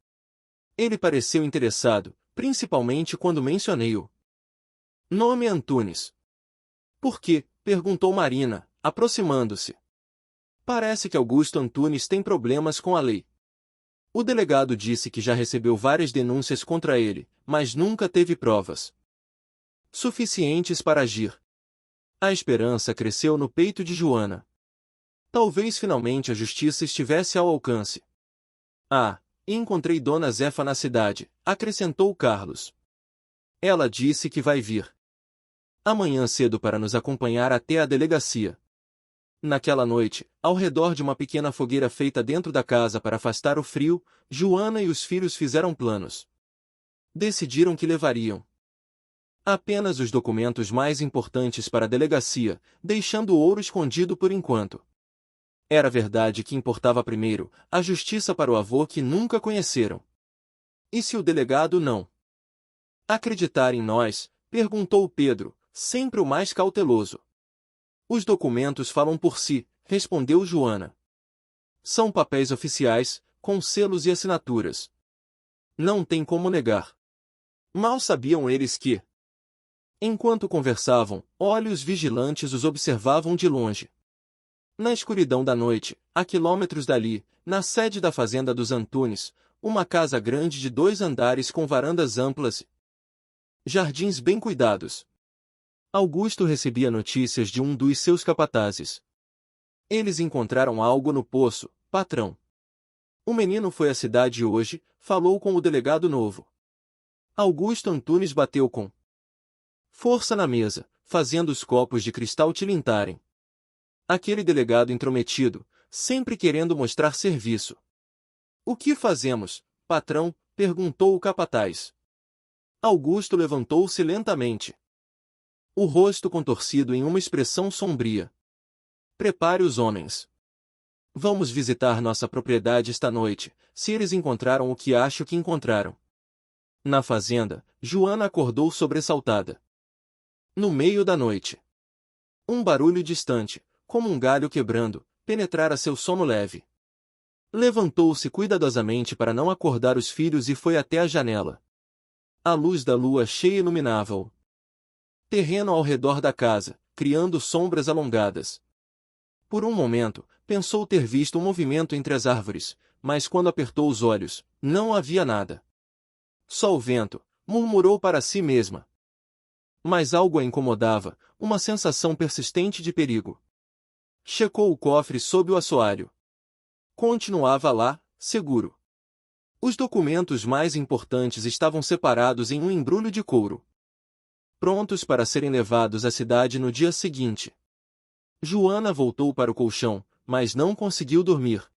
Ele pareceu interessado, principalmente quando mencionei o nome Antunes. Por quê? Perguntou Marina, aproximando-se. Parece que Augusto Antunes tem problemas com a lei. O delegado disse que já recebeu várias denúncias contra ele, mas nunca teve provas suficientes para agir. A esperança cresceu no peito de Joana. Talvez finalmente a justiça estivesse ao alcance. Ah, encontrei Dona Zefa na cidade, acrescentou Carlos. Ela disse que vai vir amanhã cedo para nos acompanhar até a delegacia. Naquela noite, ao redor de uma pequena fogueira feita dentro da casa para afastar o frio, Joana e os filhos fizeram planos. Decidiram que levariam apenas os documentos mais importantes para a delegacia, deixando o ouro escondido por enquanto. Era verdade que importava primeiro a justiça para o avô que nunca conheceram. E se o delegado não acreditar em nós? Perguntou Pedro, sempre o mais cauteloso. Os documentos falam por si, respondeu Joana. São papéis oficiais, com selos e assinaturas. Não tem como negar. Mal sabiam eles que, enquanto conversavam, olhos vigilantes os observavam de longe. Na escuridão da noite, a quilômetros dali, na sede da fazenda dos Antunes, uma casa grande de 2 andares com varandas amplas e jardins bem cuidados. Augusto recebia notícias de um dos seus capatazes. Eles encontraram algo no poço, patrão. O menino foi à cidade hoje, falou com o delegado novo. Augusto Antunes bateu com força na mesa, fazendo os copos de cristal tilintarem. Aquele delegado intrometido, sempre querendo mostrar serviço. O que fazemos, patrão? Perguntou o capataz. Augusto levantou-se lentamente. O rosto contorcido em uma expressão sombria. Prepare os homens. Vamos visitar nossa propriedade esta noite, se eles encontraram o que acho que encontraram. Na fazenda, Joana acordou sobressaltada. No meio da noite. Um barulho distante, como um galho quebrando, penetrara seu sono leve. Levantou-se cuidadosamente para não acordar os filhos e foi até a janela. A luz da lua cheia iluminava o terreno ao redor da casa, criando sombras alongadas. Por um momento, pensou ter visto um movimento entre as árvores, mas quando apertou os olhos, não havia nada. Só o vento, murmurou para si mesma. Mas algo a incomodava, uma sensação persistente de perigo. Checou o cofre sob o assoalho. Continuava lá, seguro. Os documentos mais importantes estavam separados em um embrulho de couro, prontos para serem levados à cidade no dia seguinte. Joana voltou para o colchão, mas não conseguiu dormir.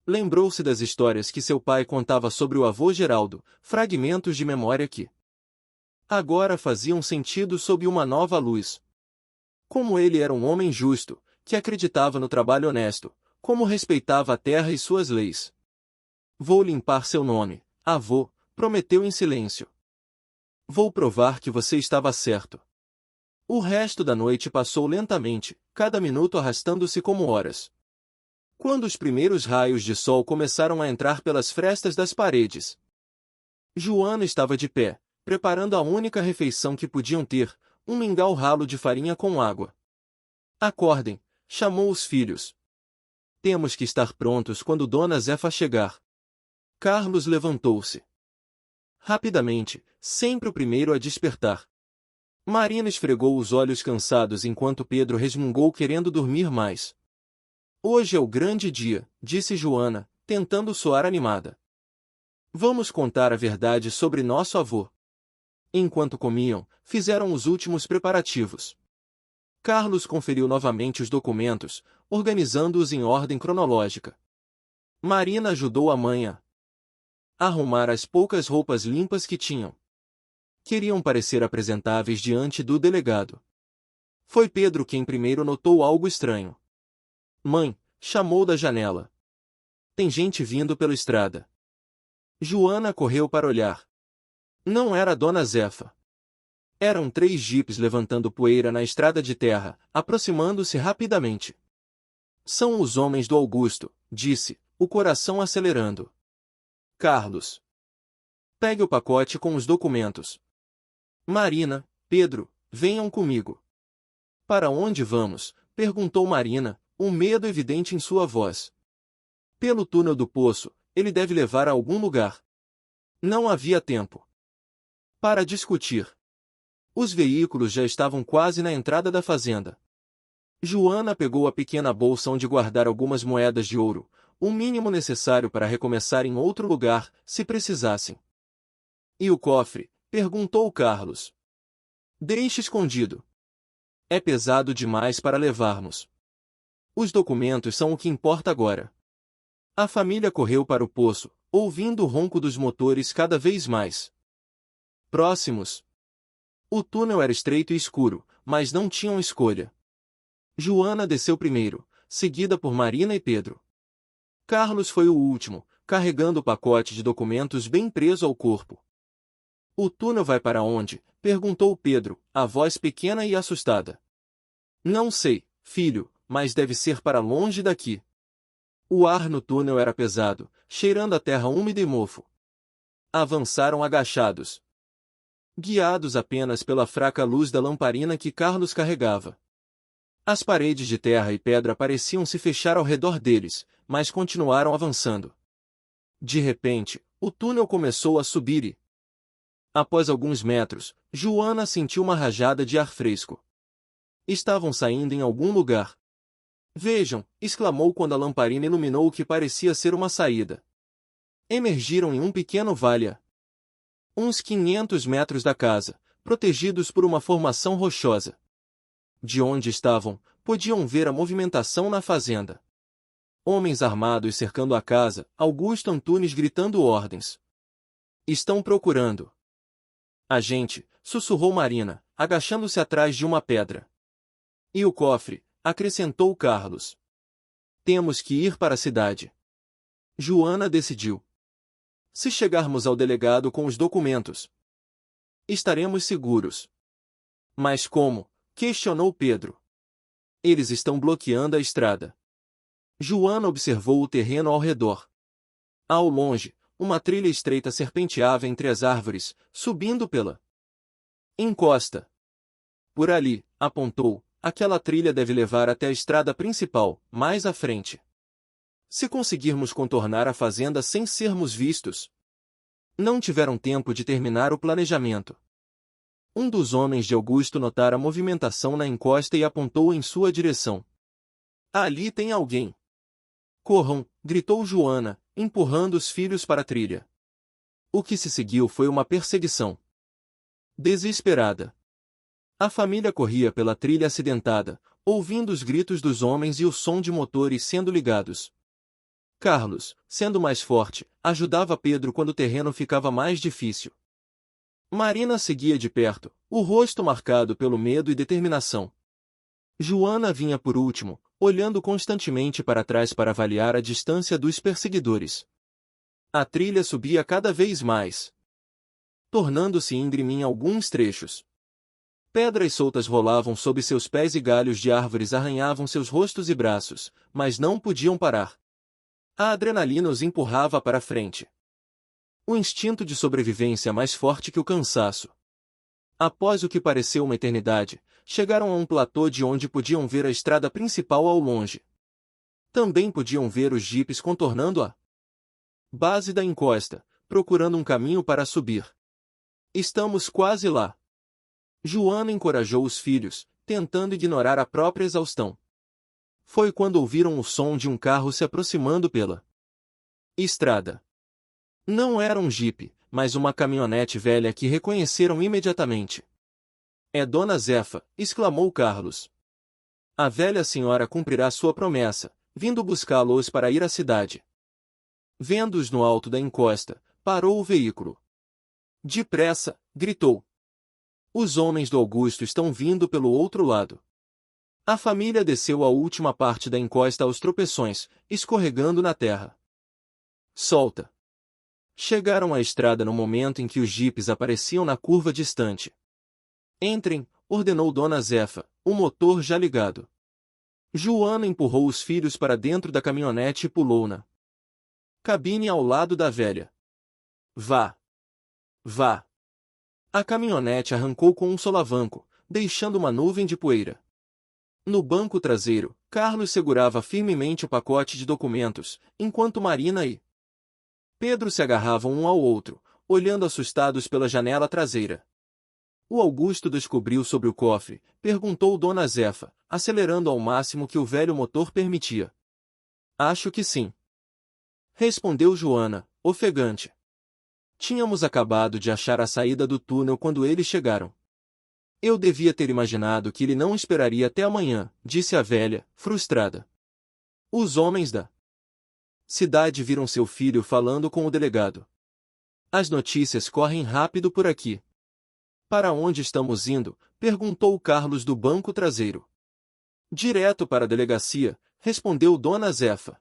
Lembrou-se das histórias que seu pai contava sobre o avô Geraldo, fragmentos de memória que agora faziam sentido sob uma nova luz. Como ele era um homem justo, que acreditava no trabalho honesto, como respeitava a terra e suas leis. Vou limpar seu nome, avô, prometeu em silêncio. Vou provar que você estava certo. O resto da noite passou lentamente, cada minuto arrastando-se como horas. Quando os primeiros raios de sol começaram a entrar pelas frestas das paredes, Joana estava de pé, preparando a única refeição que podiam ter, um mingau ralo de farinha com água. Acordem, chamou os filhos. Temos que estar prontos quando Dona Zefa chegar. Carlos levantou-se. Rapidamente, sempre o primeiro a despertar. Marina esfregou os olhos cansados enquanto Pedro resmungou querendo dormir mais. Hoje é o grande dia, disse Joana, tentando soar animada. Vamos contar a verdade sobre nosso avô. Enquanto comiam, fizeram os últimos preparativos. Carlos conferiu novamente os documentos, organizando-os em ordem cronológica. Marina ajudou a mãe a arrumar as poucas roupas limpas que tinham. Queriam parecer apresentáveis diante do delegado. Foi Pedro quem primeiro notou algo estranho. Mãe, chamou da janela. Tem gente vindo pela estrada. Joana correu para olhar. Não era Dona Zefa. Eram 3 jipes levantando poeira na estrada de terra, aproximando-se rapidamente. São os homens do Augusto, disse, o coração acelerando. Carlos. Pegue o pacote com os documentos. Marina, Pedro, venham comigo. Para onde vamos? Perguntou Marina, um medo evidente em sua voz. Pelo túnel do poço, ele deve levar a algum lugar. Não havia tempo para discutir. Os veículos já estavam quase na entrada da fazenda. Joana pegou a pequena bolsa onde guardar algumas moedas de ouro, o mínimo necessário para recomeçar em outro lugar, se precisassem. E o cofre? Perguntou Carlos. Deixe escondido. É pesado demais para levarmos. Os documentos são o que importa agora. A família correu para o poço, ouvindo o ronco dos motores cada vez mais próximos. O túnel era estreito e escuro, mas não tinham escolha. Joana desceu primeiro, seguida por Marina e Pedro. Carlos foi o último, carregando o pacote de documentos bem preso ao corpo. O túnel vai para onde? Perguntou Pedro, a voz pequena e assustada. Não sei, filho, mas deve ser para longe daqui. O ar no túnel era pesado, cheirando a terra úmida e mofo. Avançaram agachados, guiados apenas pela fraca luz da lamparina que Carlos carregava. As paredes de terra e pedra pareciam se fechar ao redor deles, mas continuaram avançando. De repente, o túnel começou a subir e, após alguns metros, Joana sentiu uma rajada de ar fresco. Estavam saindo em algum lugar. Vejam, exclamou quando a lamparina iluminou o que parecia ser uma saída. Emergiram em um pequeno vale a uns 500 metros da casa, protegidos por uma formação rochosa. De onde estavam, podiam ver a movimentação na fazenda. Homens armados cercando a casa, Augusto Antunes gritando ordens. Estão procurando a gente, sussurrou Marina, agachando-se atrás de uma pedra. E o cofre, acrescentou Carlos. Temos que ir para a cidade. Joana decidiu. Se chegarmos ao delegado com os documentos, estaremos seguros. Mas como? Questionou Pedro. Eles estão bloqueando a estrada. Joana observou o terreno ao redor. Ao longe, uma trilha estreita serpenteava entre as árvores, subindo pela encosta. Por ali, apontou, aquela trilha deve levar até a estrada principal, mais à frente. Se conseguirmos contornar a fazenda sem sermos vistos. Não tiveram tempo de terminar o planejamento. Um dos homens de Augusto notara a movimentação na encosta e apontou em sua direção. Ali tem alguém. Corram, gritou Joana, empurrando os filhos para a trilha. O que se seguiu foi uma perseguição desesperada. A família corria pela trilha acidentada, ouvindo os gritos dos homens e o som de motores sendo ligados. Carlos, sendo mais forte, ajudava Pedro quando o terreno ficava mais difícil. Marina seguia de perto, o rosto marcado pelo medo e determinação. Joana vinha por último, olhando constantemente para trás para avaliar a distância dos perseguidores. A trilha subia cada vez mais, tornando-se íngreme em alguns trechos. Pedras soltas rolavam sob seus pés e galhos de árvores arranhavam seus rostos e braços, mas não podiam parar. A adrenalina os empurrava para frente. O instinto de sobrevivência mais forte que o cansaço. Após o que pareceu uma eternidade, chegaram a um platô de onde podiam ver a estrada principal ao longe. Também podiam ver os jipes contornando a base da encosta, procurando um caminho para subir. Estamos quase lá. Joana encorajou os filhos, tentando ignorar a própria exaustão. Foi quando ouviram o som de um carro se aproximando pela estrada. Não era um jipe, mas uma caminhonete velha que reconheceram imediatamente. É Dona Zefa, exclamou Carlos. A velha senhora cumprirá sua promessa, vindo buscá-los para ir à cidade. Vendo-os no alto da encosta, parou o veículo. Depressa, gritou. Os homens do Augusto estão vindo pelo outro lado. A família desceu a última parte da encosta aos tropeções, escorregando na terra. Solta! Chegaram à estrada no momento em que os jipes apareciam na curva distante. Entrem, ordenou Dona Zefa, o motor já ligado. Joana empurrou os filhos para dentro da caminhonete e pulou na cabine ao lado da velha. Vá! Vá! A caminhonete arrancou com um solavanco, deixando uma nuvem de poeira. No banco traseiro, Carlos segurava firmemente o pacote de documentos, enquanto Marina e Pedro se agarravam um ao outro, olhando assustados pela janela traseira. O Augusto descobriu sobre o cofre, perguntou Dona Zefa, acelerando ao máximo que o velho motor permitia. Acho que sim. Respondeu Joana, ofegante. Tínhamos acabado de achar a saída do túnel quando eles chegaram. Eu devia ter imaginado que ele não esperaria até amanhã, disse a velha, frustrada. Os homens da cidade viram seu filho falando com o delegado. As notícias correm rápido por aqui. Para onde estamos indo? Perguntou Carlos do banco traseiro. Direto para a delegacia, respondeu Dona Zefa.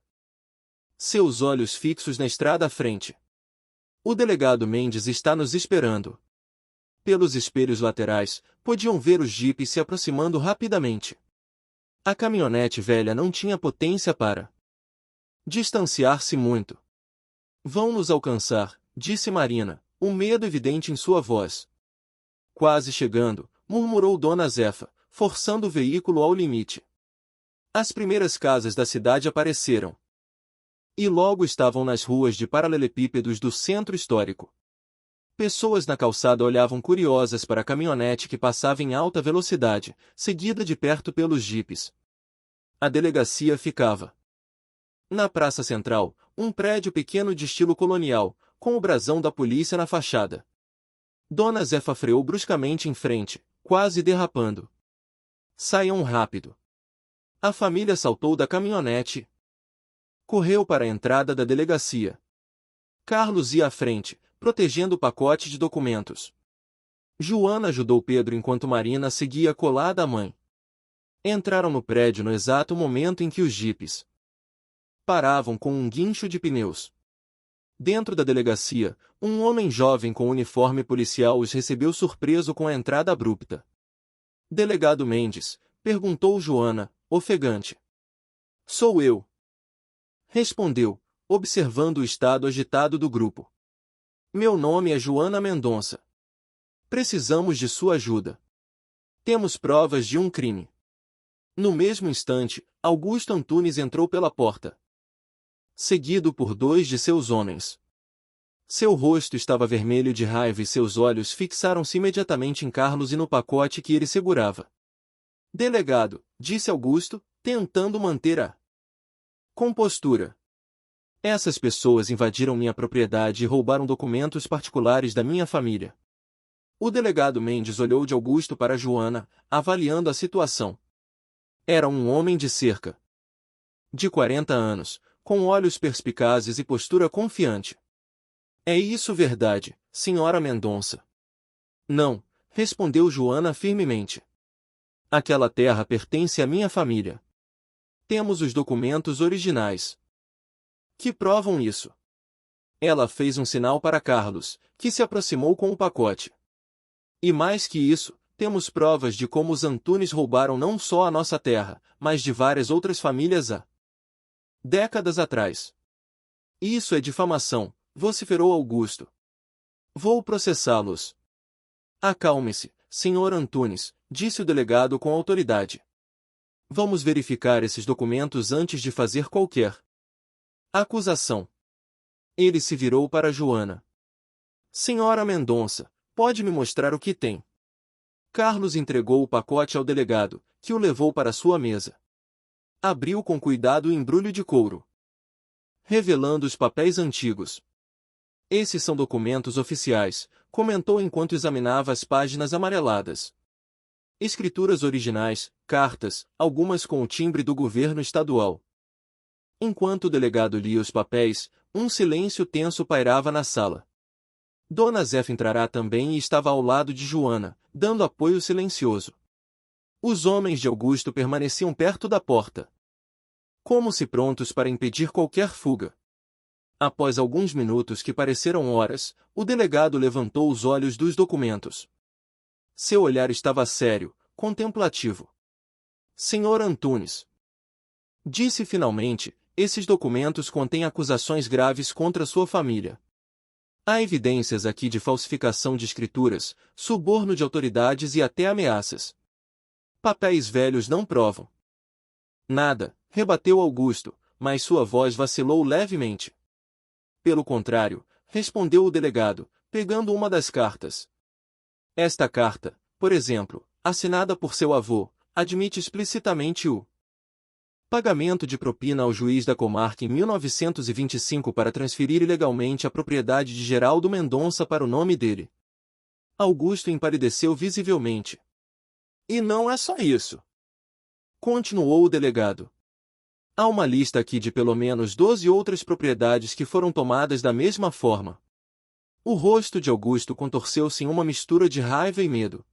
Seus olhos fixos na estrada à frente. O delegado Mendes está nos esperando. Pelos espelhos laterais, podiam ver os jipes se aproximando rapidamente. A caminhonete velha não tinha potência para distanciar-se muito. Vão nos alcançar, disse Marina, um medo evidente em sua voz. Quase chegando, murmurou Dona Zefa, forçando o veículo ao limite. As primeiras casas da cidade apareceram. E logo estavam nas ruas de paralelepípedos do centro histórico. Pessoas na calçada olhavam curiosas para a caminhonete que passava em alta velocidade, seguida de perto pelos jipes. A delegacia ficava na praça central, um prédio pequeno de estilo colonial, com o brasão da polícia na fachada. Dona Zefa freou bruscamente em frente, quase derrapando. Saiam rápido. A família saltou da caminhonete. Correu para a entrada da delegacia. Carlos ia à frente, protegendo o pacote de documentos. Joana ajudou Pedro enquanto Marina seguia colada à mãe. Entraram no prédio no exato momento em que os jipes paravam com um guincho de pneus. Dentro da delegacia, um homem jovem com uniforme policial os recebeu surpreso com a entrada abrupta. Delegado Mendes, perguntou Joana, ofegante. Sou eu. Respondeu, observando o estado agitado do grupo. Meu nome é Joana Mendonça. Precisamos de sua ajuda. Temos provas de um crime. No mesmo instante, Augusto Antunes entrou pela porta, seguido por 2 de seus homens. Seu rosto estava vermelho de raiva e seus olhos fixaram-se imediatamente em Carlos e no pacote que ele segurava. Delegado, disse Augusto, tentando manter a compostura. Essas pessoas invadiram minha propriedade e roubaram documentos particulares da minha família. O delegado Mendes olhou de Augusto para Joana, avaliando a situação. Era um homem de cerca de 40 anos, com olhos perspicazes e postura confiante. É isso verdade, senhora Mendonça? Não, respondeu Joana firmemente. Aquela terra pertence à minha família. Temos os documentos originais que provam isso. Ela fez um sinal para Carlos, que se aproximou com o pacote. E mais que isso, temos provas de como os Antunes roubaram não só a nossa terra, mas de várias outras famílias há décadas atrás. Isso é difamação, vociferou Augusto. Vou processá-los. Acalme-se, senhor Antunes, disse o delegado com autoridade. Vamos verificar esses documentos antes de fazer qualquer acusação. Ele se virou para Joana. Senhora Mendonça, pode me mostrar o que tem? Carlos entregou o pacote ao delegado, que o levou para sua mesa. Abriu com cuidado o embrulho de couro, revelando os papéis antigos. Esses são documentos oficiais, comentou enquanto examinava as páginas amareladas. Escrituras originais, cartas, algumas com o timbre do governo estadual. Enquanto o delegado lia os papéis, um silêncio tenso pairava na sala. Dona Zefa entrará também e estava ao lado de Joana, dando apoio silencioso. Os homens de Augusto permaneciam perto da porta, como se prontos para impedir qualquer fuga. Após alguns minutos que pareceram horas, o delegado levantou os olhos dos documentos. Seu olhar estava sério, contemplativo. Senhor Antunes, disse finalmente, esses documentos contêm acusações graves contra sua família. Há evidências aqui de falsificação de escrituras, suborno de autoridades e até ameaças. Papéis velhos não provam nada, rebateu Augusto, mas sua voz vacilou levemente. Pelo contrário, respondeu o delegado, pegando uma das cartas. Esta carta, por exemplo, assinada por seu avô, admite explicitamente o pagamento de propina ao juiz da comarca em 1925 para transferir ilegalmente a propriedade de Geraldo Mendonça para o nome dele. Augusto empalideceu visivelmente. E não é só isso, continuou o delegado. Há uma lista aqui de pelo menos 12 outras propriedades que foram tomadas da mesma forma. O rosto de Augusto contorceu-se em uma mistura de raiva e medo.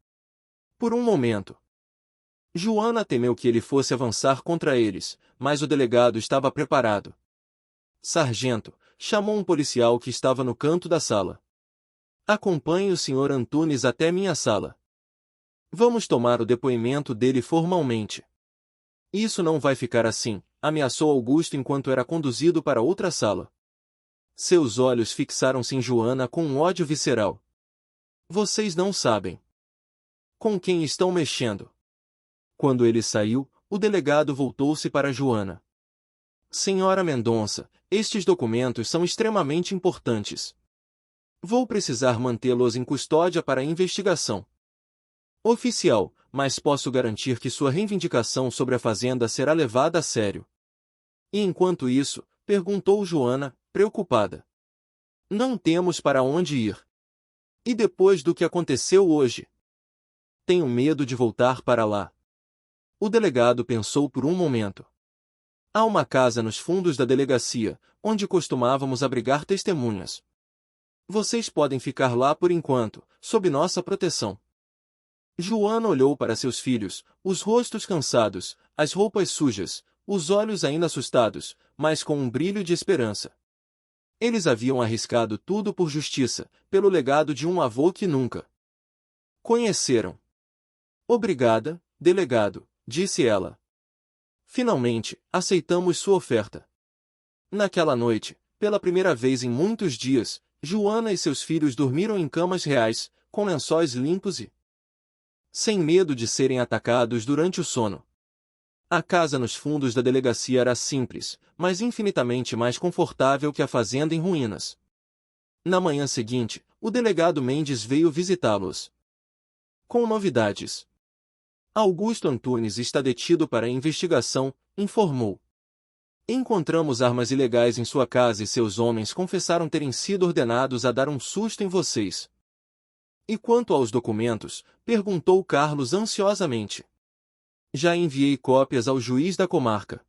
Por um momento, Joana temeu que ele fosse avançar contra eles, mas o delegado estava preparado. Sargento, chamou um policial que estava no canto da sala. Acompanhe o Sr. Antunes até minha sala. Vamos tomar o depoimento dele formalmente. Isso não vai ficar assim, ameaçou Augusto enquanto era conduzido para outra sala. Seus olhos fixaram-se em Joana com um ódio visceral. Vocês não sabem com quem estão mexendo. Quando ele saiu, o delegado voltou-se para Joana. Senhora Mendonça, estes documentos são extremamente importantes. Vou precisar mantê-los em custódia para a investigação oficial, mas posso garantir que sua reivindicação sobre a fazenda será levada a sério. E enquanto isso, perguntou Joana, preocupada. Não temos para onde ir. E depois do que aconteceu hoje? Tenho medo de voltar para lá. O delegado pensou por um momento. Há uma casa nos fundos da delegacia, onde costumávamos abrigar testemunhas. Vocês podem ficar lá por enquanto, sob nossa proteção. Joana olhou para seus filhos, os rostos cansados, as roupas sujas, os olhos ainda assustados, mas com um brilho de esperança. Eles haviam arriscado tudo por justiça, pelo legado de um avô que nunca conheceram. Obrigada, delegado, disse ela. Finalmente, aceitamos sua oferta. Naquela noite, pela primeira vez em muitos dias, Joana e seus filhos dormiram em camas reais, com lençóis limpos e sem medo de serem atacados durante o sono. A casa nos fundos da delegacia era simples, mas infinitamente mais confortável que a fazenda em ruínas. Na manhã seguinte, o delegado Mendes veio visitá-los com novidades. Augusto Antunes está detido para investigação, informou. Encontramos armas ilegais em sua casa e seus homens confessaram terem sido ordenados a dar um susto em vocês. E quanto aos documentos? Perguntou Carlos ansiosamente. Já enviei cópias ao juiz da comarca.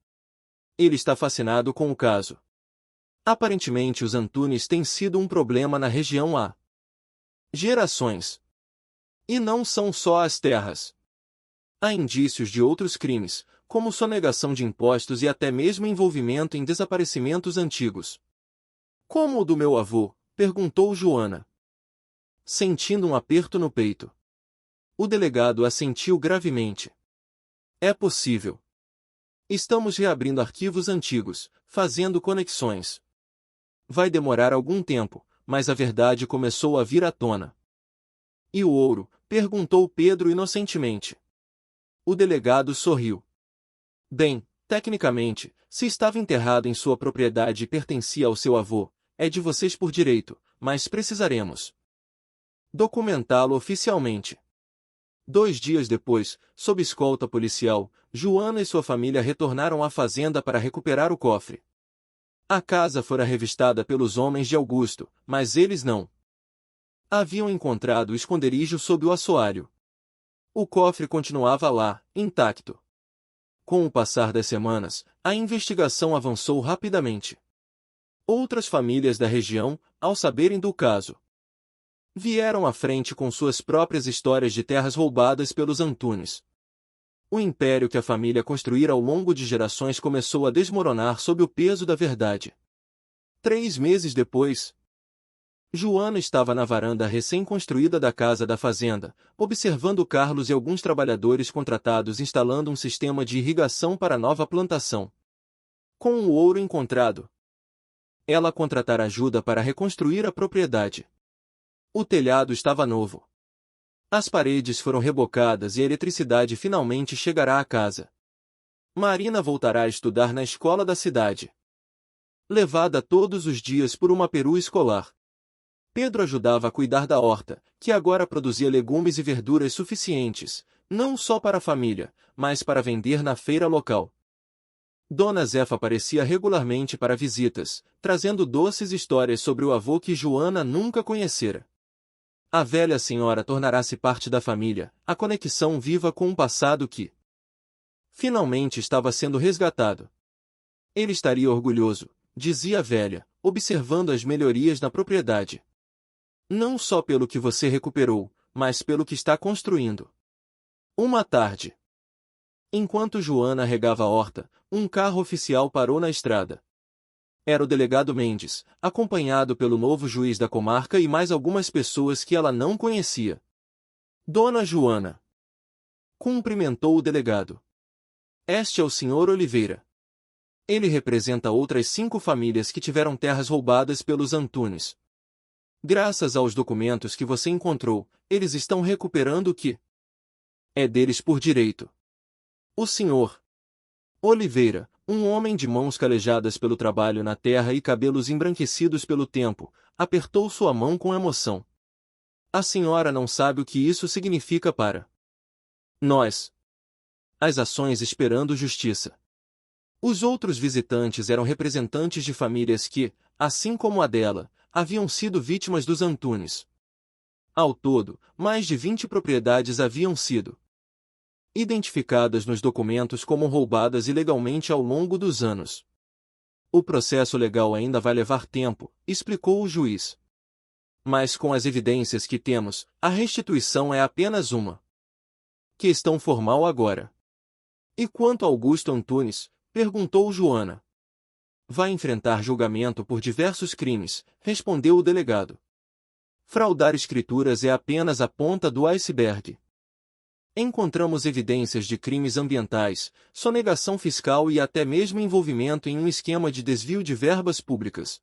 Ele está fascinado com o caso. Aparentemente os Antunes têm sido um problema na região há gerações. E não são só as terras. Há indícios de outros crimes, como sonegação de impostos e até mesmo envolvimento em desaparecimentos antigos. Como o do meu avô? Perguntou Joana, sentindo um aperto no peito. O delegado assentiu gravemente. É possível. Estamos reabrindo arquivos antigos, fazendo conexões. Vai demorar algum tempo, mas a verdade começou a vir à tona. E o ouro? Perguntou Pedro inocentemente. O delegado sorriu. Bem, tecnicamente, se estava enterrado em sua propriedade e pertencia ao seu avô, é de vocês por direito, mas precisaremos documentá-lo oficialmente. 2 dias depois, sob escolta policial, Joana e sua família retornaram à fazenda para recuperar o cofre. A casa fora revistada pelos homens de Augusto, mas eles não haviam encontrado o esconderijo sob o assoalho. O cofre continuava lá, intacto. Com o passar das semanas, a investigação avançou rapidamente. Outras famílias da região, ao saberem do caso, vieram à frente com suas próprias histórias de terras roubadas pelos Antunes. O império que a família construíra ao longo de gerações começou a desmoronar sob o peso da verdade. 3 meses depois, Joana estava na varanda recém-construída da casa da fazenda, observando Carlos e alguns trabalhadores contratados instalando um sistema de irrigação para a nova plantação. Com o ouro encontrado, ela contratara ajuda para reconstruir a propriedade. O telhado estava novo. As paredes foram rebocadas e a eletricidade finalmente chegará à casa. Marina voltará a estudar na escola da cidade, levada todos os dias por uma perua escolar. Pedro ajudava a cuidar da horta, que agora produzia legumes e verduras suficientes, não só para a família, mas para vender na feira local. Dona Zefa aparecia regularmente para visitas, trazendo doces histórias sobre o avô que Joana nunca conhecera. A velha senhora tornará-se parte da família, a conexão viva com um passado que finalmente estava sendo resgatado. Ele estaria orgulhoso, dizia a velha, observando as melhorias na propriedade. Não só pelo que você recuperou, mas pelo que está construindo. Uma tarde, enquanto Joana regava a horta, um carro oficial parou na estrada. Era o delegado Mendes, acompanhado pelo novo juiz da comarca e mais algumas pessoas que ela não conhecia. Dona Joana cumprimentou o delegado. Este é o Sr. Oliveira. Ele representa outras 5 famílias que tiveram terras roubadas pelos Antunes. Graças aos documentos que você encontrou, eles estão recuperando o que é deles por direito. O Sr. Oliveira, um homem de mãos calejadas pelo trabalho na terra e cabelos embranquecidos pelo tempo, apertou sua mão com emoção. A senhora não sabe o que isso significa para nós. As ações esperando justiça. Os outros visitantes eram representantes de famílias que, assim como a dela, haviam sido vítimas dos Antunes. Ao todo, mais de 20 propriedades haviam sido identificadas nos documentos como roubadas ilegalmente ao longo dos anos. O processo legal ainda vai levar tempo, explicou o juiz. Mas com as evidências que temos, a restituição é apenas uma questão formal agora. E quanto a Augusto Antunes? Perguntou Joana. Vai enfrentar julgamento por diversos crimes, respondeu o delegado. Fraudar escrituras é apenas a ponta do iceberg. Encontramos evidências de crimes ambientais, sonegação fiscal e até mesmo envolvimento em um esquema de desvio de verbas públicas.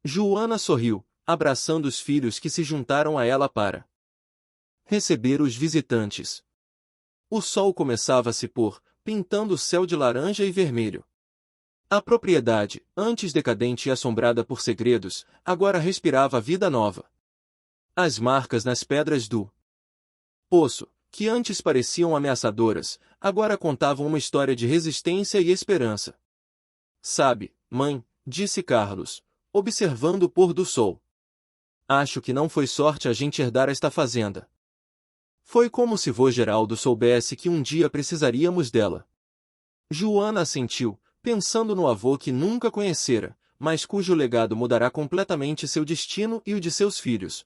Joana sorriu, abraçando os filhos que se juntaram a ela para receber os visitantes. O sol começava a se pôr, pintando o céu de laranja e vermelho. A propriedade, antes decadente e assombrada por segredos, agora respirava vida nova. As marcas nas pedras do poço, que antes pareciam ameaçadoras, agora contavam uma história de resistência e esperança. Sabe, mãe, disse Carlos, observando o pôr do sol. Acho que não foi sorte a gente herdar esta fazenda. Foi como se vô Geraldo soubesse que um dia precisaríamos dela. Joana assentiu, pensando no avô que nunca conhecera, mas cujo legado mudará completamente seu destino e o de seus filhos.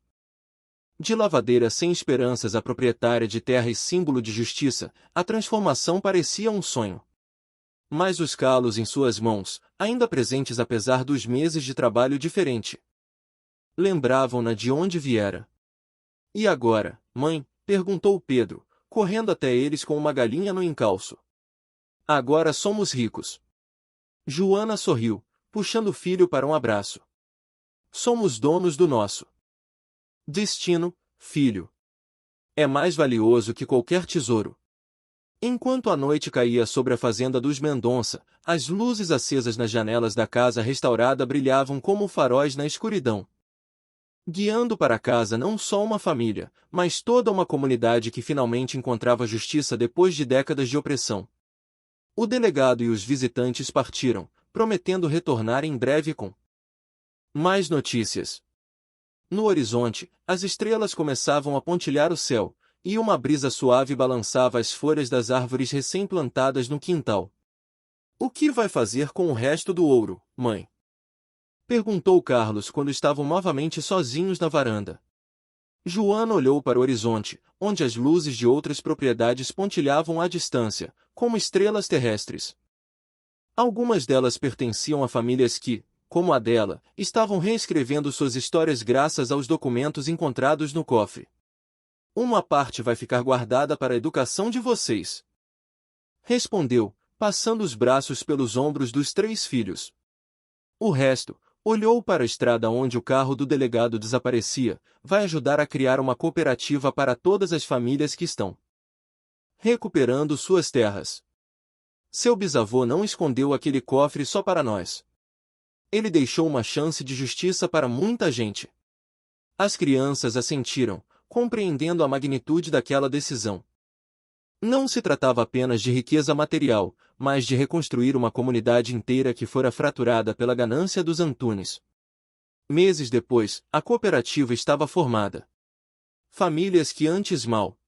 De lavadeira sem esperanças a proprietária de terra e símbolo de justiça, a transformação parecia um sonho. Mas os calos em suas mãos, ainda presentes apesar dos meses de trabalho diferente, lembravam-na de onde viera. E agora, mãe? Perguntou Pedro, correndo até eles com uma galinha no encalço. Agora somos ricos. Joana sorriu, puxando o filho para um abraço. Somos donos do nosso destino, filho. É mais valioso que qualquer tesouro. Enquanto a noite caía sobre a fazenda dos Mendonça, as luzes acesas nas janelas da casa restaurada brilhavam como faróis na escuridão, guiando para casa não só uma família, mas toda uma comunidade que finalmente encontrava justiça depois de décadas de opressão. O delegado e os visitantes partiram, prometendo retornar em breve com mais notícias. No horizonte, as estrelas começavam a pontilhar o céu, e uma brisa suave balançava as folhas das árvores recém-plantadas no quintal. O que vai fazer com o resto do ouro, mãe? Perguntou Carlos quando estavam novamente sozinhos na varanda. Joana olhou para o horizonte, onde as luzes de outras propriedades pontilhavam à distância, como estrelas terrestres. Algumas delas pertenciam a famílias que, como a dela, estavam reescrevendo suas histórias graças aos documentos encontrados no cofre. Uma parte vai ficar guardada para a educação de vocês, respondeu, passando os braços pelos ombros dos 3 filhos. O resto, olhou para a estrada onde o carro do delegado desaparecia, vai ajudar a criar uma cooperativa para todas as famílias que estão recuperando suas terras. Seu bisavô não escondeu aquele cofre só para nós. Ele deixou uma chance de justiça para muita gente. As crianças assentiram, compreendendo a magnitude daquela decisão. Não se tratava apenas de riqueza material, mas de reconstruir uma comunidade inteira que fora fraturada pela ganância dos Antunes. Meses depois, a cooperativa estava formada. Famílias que antes mal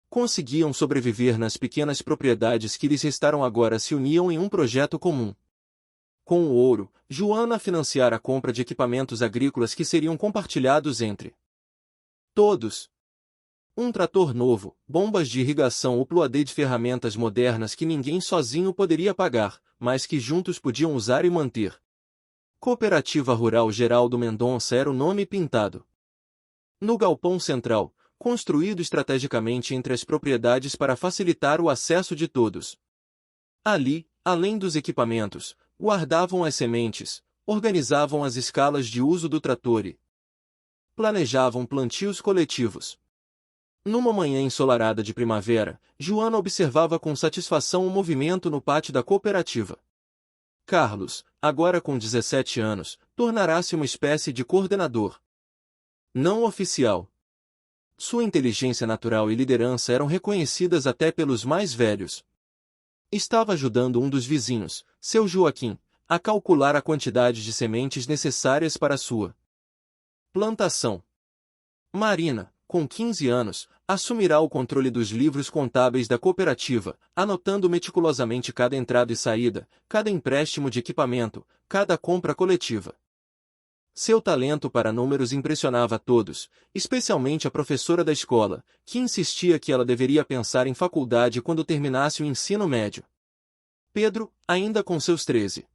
conseguiam sobreviver nas pequenas propriedades que lhes restaram agora se uniam em um projeto comum. Com o ouro, Joana financiara a compra de equipamentos agrícolas que seriam compartilhados entre todos. Um trator novo, bombas de irrigação ou ploadê de ferramentas modernas que ninguém sozinho poderia pagar, mas que juntos podiam usar e manter. Cooperativa Rural Geraldo Mendonça era o nome pintado no galpão central, construído estrategicamente entre as propriedades para facilitar o acesso de todos. Ali, além dos equipamentos, guardavam as sementes, organizavam as escalas de uso do trator e planejavam plantios coletivos. Numa manhã ensolarada de primavera, Joana observava com satisfação o movimento no pátio da cooperativa. Carlos, agora com 17 anos, tornará-se uma espécie de coordenador não oficial. Sua inteligência natural e liderança eram reconhecidas até pelos mais velhos. Estava ajudando um dos vizinhos, seu Joaquim, a calcular a quantidade de sementes necessárias para sua plantação. Marina, com 15 anos, assumirá o controle dos livros contábeis da cooperativa, anotando meticulosamente cada entrada e saída, cada empréstimo de equipamento, cada compra coletiva. Seu talento para números impressionava a todos, especialmente a professora da escola, que insistia que ela deveria pensar em faculdade quando terminasse o ensino médio. Pedro, ainda com seus 13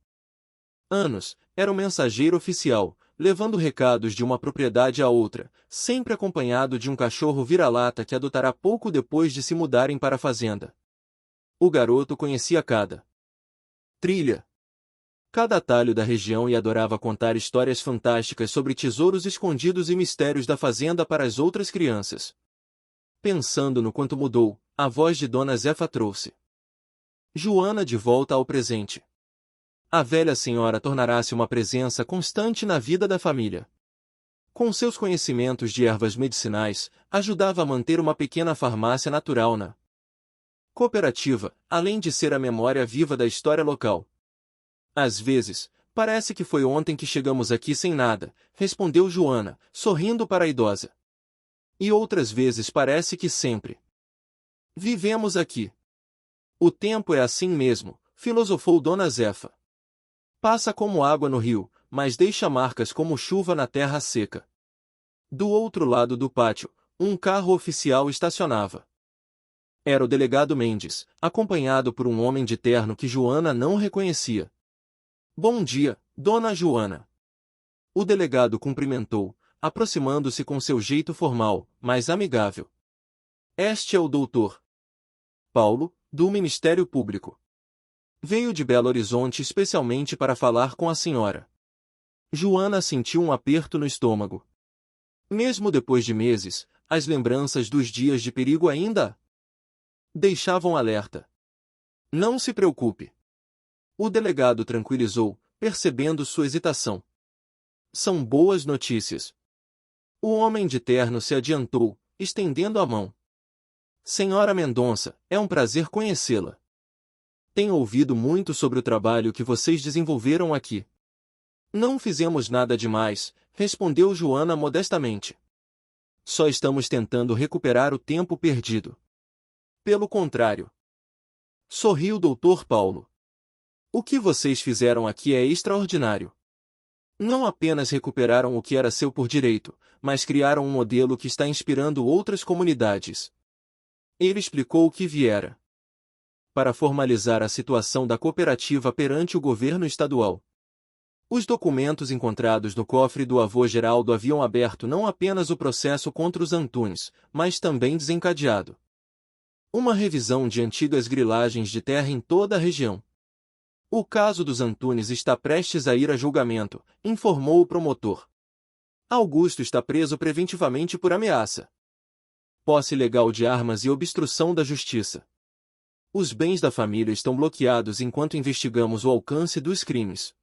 anos, era o mensageiro oficial, levando recados de uma propriedade a outra, sempre acompanhado de um cachorro vira-lata que adotará pouco depois de se mudarem para a fazenda. O garoto conhecia cada trilha, cada atalho da região e adorava contar histórias fantásticas sobre tesouros escondidos e mistérios da fazenda para as outras crianças. Pensando no quanto mudou, a voz de Dona Zefa trouxe Joana de volta ao presente. A velha senhora tornará-se uma presença constante na vida da família. Com seus conhecimentos de ervas medicinais, ajudava a manter uma pequena farmácia natural na cooperativa, além de ser a memória viva da história local. Às vezes, parece que foi ontem que chegamos aqui sem nada, respondeu Joana, sorrindo para a idosa. E outras vezes parece que sempre vivemos aqui. O tempo é assim mesmo, filosofou Dona Zefa. Passa como água no rio, mas deixa marcas como chuva na terra seca. Do outro lado do pátio, um carro oficial estacionava. Era o delegado Mendes, acompanhado por um homem de terno que Joana não reconhecia. Bom dia, Dona Joana. O delegado cumprimentou, aproximando-se com seu jeito formal, mas amigável. Este é o doutor Paulo, do Ministério Público. Veio de Belo Horizonte especialmente para falar com a senhora. Joana sentiu um aperto no estômago. Mesmo depois de meses, as lembranças dos dias de perigo ainda deixavam alerta. Não se preocupe. O delegado tranquilizou, percebendo sua hesitação. São boas notícias. O homem de terno se adiantou, estendendo a mão. Senhora Mendonça, é um prazer conhecê-la. Tenho ouvido muito sobre o trabalho que vocês desenvolveram aqui. Não fizemos nada demais, respondeu Joana modestamente. Só estamos tentando recuperar o tempo perdido. Pelo contrário. Sorriu o Dr. Paulo. O que vocês fizeram aqui é extraordinário. Não apenas recuperaram o que era seu por direito, mas criaram um modelo que está inspirando outras comunidades. Ele explicou o que viera para formalizar a situação da cooperativa perante o governo estadual. Os documentos encontrados no cofre do avô Geraldo haviam aberto não apenas o processo contra os Antunes, mas também desencadeado uma revisão de antigas grilagens de terra em toda a região. O caso dos Antunes está prestes a ir a julgamento, informou o promotor. Augusto está preso preventivamente por ameaça, posse ilegal de armas e obstrução da justiça. Os bens da família estão bloqueados enquanto investigamos o alcance dos crimes.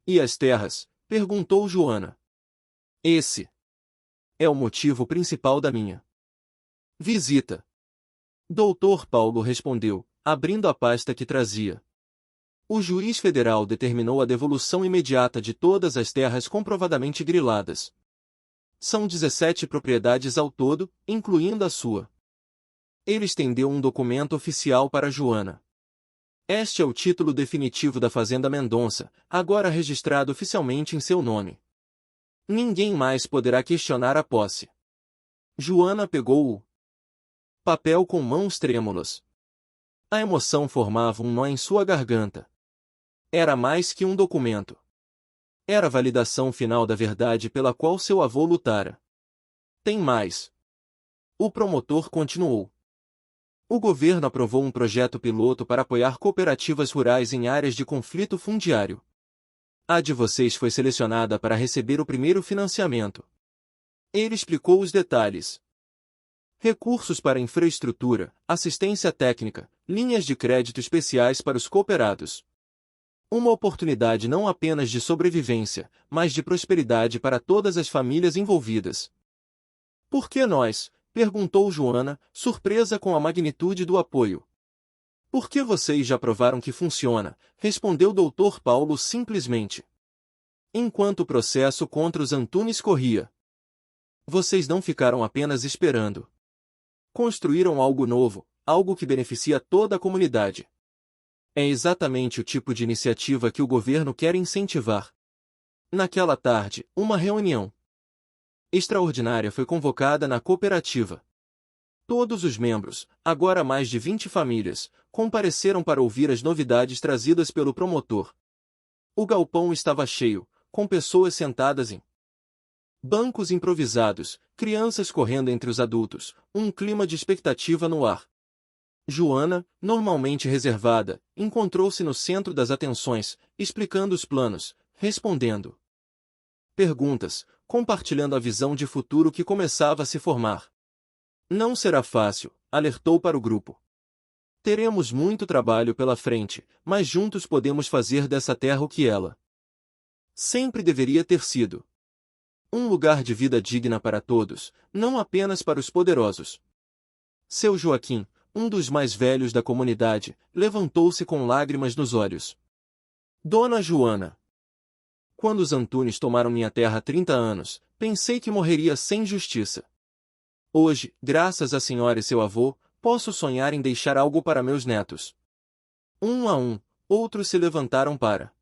E as terras? Perguntou Joana. Esse é o motivo principal da minha visita. Dr. Paulo respondeu, abrindo a pasta que trazia. O juiz federal determinou a devolução imediata de todas as terras comprovadamente griladas. São 17 propriedades ao todo, incluindo a sua. Ele estendeu um documento oficial para Joana. Este é o título definitivo da Fazenda Mendonça, agora registrado oficialmente em seu nome. Ninguém mais poderá questionar a posse. Joana pegou o papel com mãos trêmulas. A emoção formava um nó em sua garganta. Era mais que um documento. Era a validação final da verdade pela qual seu avô lutara. Tem mais. O promotor continuou. O governo aprovou um projeto piloto para apoiar cooperativas rurais em áreas de conflito fundiário. A de vocês foi selecionada para receber o primeiro financiamento. Ele explicou os detalhes. Recursos para infraestrutura, assistência técnica, linhas de crédito especiais para os cooperados. Uma oportunidade não apenas de sobrevivência, mas de prosperidade para todas as famílias envolvidas. Por que nós? Perguntou Joana, surpresa com a magnitude do apoio. Por que vocês já provaram que funciona? Respondeu Dr. Paulo simplesmente. Enquanto o processo contra os Antunes corria. Vocês não ficaram apenas esperando. Construíram algo novo, algo que beneficia toda a comunidade. É exatamente o tipo de iniciativa que o governo quer incentivar. Naquela tarde, uma reunião extraordinária foi convocada na cooperativa. Todos os membros, agora mais de 20 famílias, compareceram para ouvir as novidades trazidas pelo promotor. O galpão estava cheio, com pessoas sentadas em bancos improvisados, crianças correndo entre os adultos, um clima de expectativa no ar. Joana, normalmente reservada, encontrou-se no centro das atenções, explicando os planos, respondendo perguntas, compartilhando a visão de futuro que começava a se formar. Não será fácil, alertou para o grupo. Teremos muito trabalho pela frente, mas juntos podemos fazer dessa terra o que ela sempre deveria ter sido. Um lugar de vida digna para todos, não apenas para os poderosos. Seu Joaquim, um dos mais velhos da comunidade, levantou-se com lágrimas nos olhos. Dona Joana. Quando os Antunes tomaram minha terra há 30 anos, pensei que morreria sem justiça. Hoje, graças à senhora e seu avô, posso sonhar em deixar algo para meus netos. Um a um, outros se levantaram para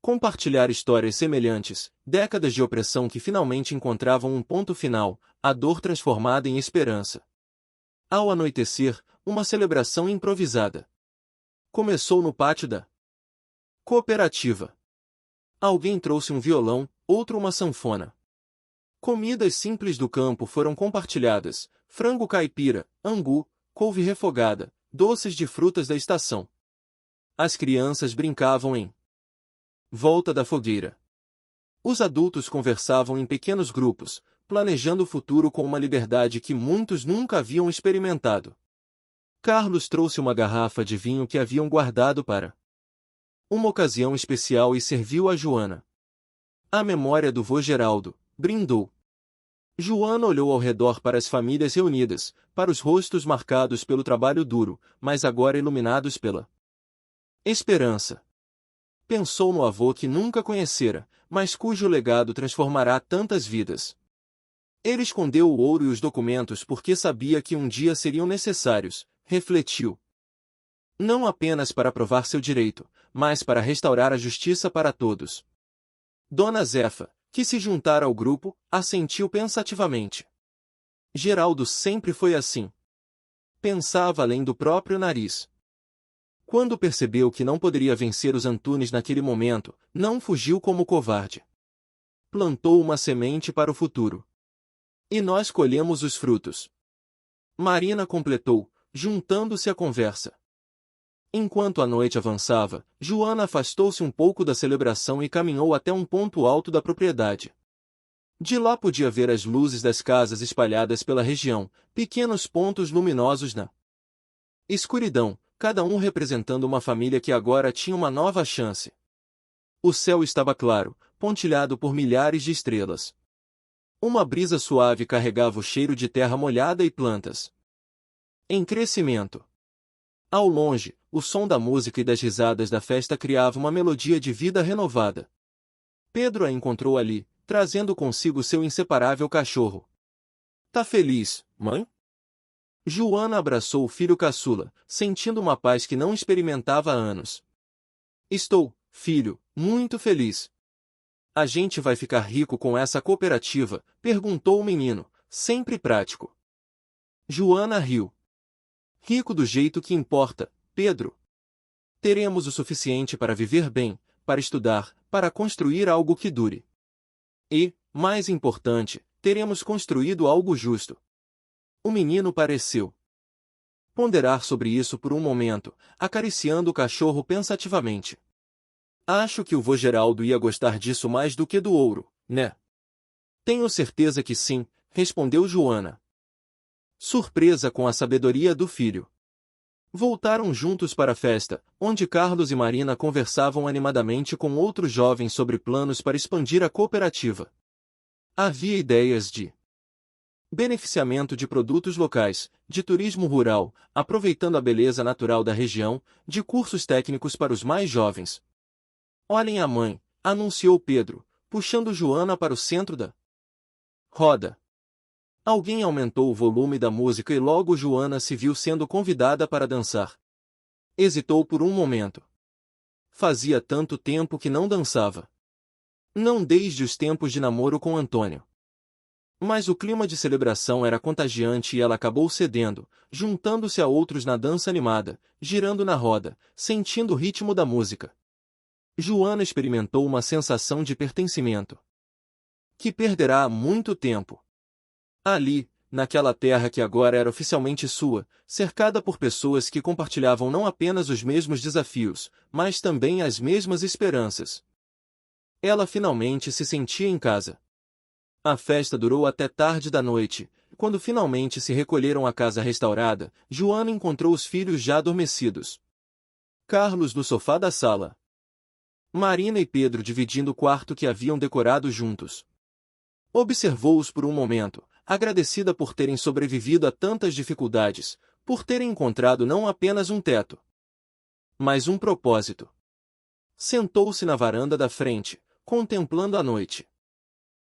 compartilhar histórias semelhantes, décadas de opressão que finalmente encontravam um ponto final, a dor transformada em esperança. Ao anoitecer, uma celebração improvisada começou no pátio da cooperativa. Alguém trouxe um violão, outro uma sanfona. Comidas simples do campo foram compartilhadas: frango caipira, angu, couve refogada, doces de frutas da estação. As crianças brincavam em volta da fogueira. Os adultos conversavam em pequenos grupos, planejando o futuro com uma liberdade que muitos nunca haviam experimentado. Carlos trouxe uma garrafa de vinho que haviam guardado para uma ocasião especial e serviu a Joana. A memória do vô Geraldo, brindou. Joana olhou ao redor para as famílias reunidas, para os rostos marcados pelo trabalho duro, mas agora iluminados pela esperança. Pensou no avô que nunca conhecera, mas cujo legado transformará tantas vidas. Ele escondeu o ouro e os documentos porque sabia que um dia seriam necessários, refletiu. Não apenas para provar seu direito, mas para restaurar a justiça para todos. Dona Zefa, que se juntara ao grupo, assentiu pensativamente. Geraldo sempre foi assim. Pensava além do próprio nariz. Quando percebeu que não poderia vencer os Antunes naquele momento, não fugiu como covarde. Plantou uma semente para o futuro. E nós colhemos os frutos. Marina completou, juntando-se à conversa. Enquanto a noite avançava, Joana afastou-se um pouco da celebração e caminhou até um ponto alto da propriedade. De lá podia ver as luzes das casas espalhadas pela região, pequenos pontos luminosos na escuridão, cada um representando uma família que agora tinha uma nova chance. O céu estava claro, pontilhado por milhares de estrelas. Uma brisa suave carregava o cheiro de terra molhada e plantas em crescimento. Ao longe, o som da música e das risadas da festa criava uma melodia de vida renovada. Pedro a encontrou ali, trazendo consigo seu inseparável cachorro. Tá feliz, mãe? Joana abraçou o filho caçula, sentindo uma paz que não experimentava há anos. Estou, filho, muito feliz. A gente vai ficar rico com essa cooperativa? Perguntou o menino, sempre prático. Joana riu. Rico do jeito que importa, Pedro. Teremos o suficiente para viver bem, para estudar, para construir algo que dure. E, mais importante, teremos construído algo justo. O menino pareceu ponderar sobre isso por um momento, acariciando o cachorro pensativamente. Acho que o vô Geraldo ia gostar disso mais do que do ouro, né? Tenho certeza que sim, respondeu Joana. Surpresa com a sabedoria do filho. Voltaram juntos para a festa, onde Carlos e Marina conversavam animadamente com outros jovens sobre planos para expandir a cooperativa. Havia ideias de beneficiamento de produtos locais, de turismo rural, aproveitando a beleza natural da região, de cursos técnicos para os mais jovens. Olhem a mãe, anunciou Pedro, puxando Joana para o centro da roda. Alguém aumentou o volume da música e logo Joana se viu sendo convidada para dançar. Hesitou por um momento. Fazia tanto tempo que não dançava. Não desde os tempos de namoro com Antônio. Mas o clima de celebração era contagiante e ela acabou cedendo, juntando-se a outros na dança animada, girando na roda, sentindo o ritmo da música. Joana experimentou uma sensação de pertencimento que perderá há muito tempo. Ali, naquela terra que agora era oficialmente sua, cercada por pessoas que compartilhavam não apenas os mesmos desafios, mas também as mesmas esperanças. Ela finalmente se sentia em casa. A festa durou até tarde da noite. Quando finalmente se recolheram à casa restaurada, Joana encontrou os filhos já adormecidos. Carlos no sofá da sala. Marina e Pedro dividindo o quarto que haviam decorado juntos. Observou-os por um momento, agradecida por terem sobrevivido a tantas dificuldades, por terem encontrado não apenas um teto, mas um propósito. Sentou-se na varanda da frente, contemplando a noite.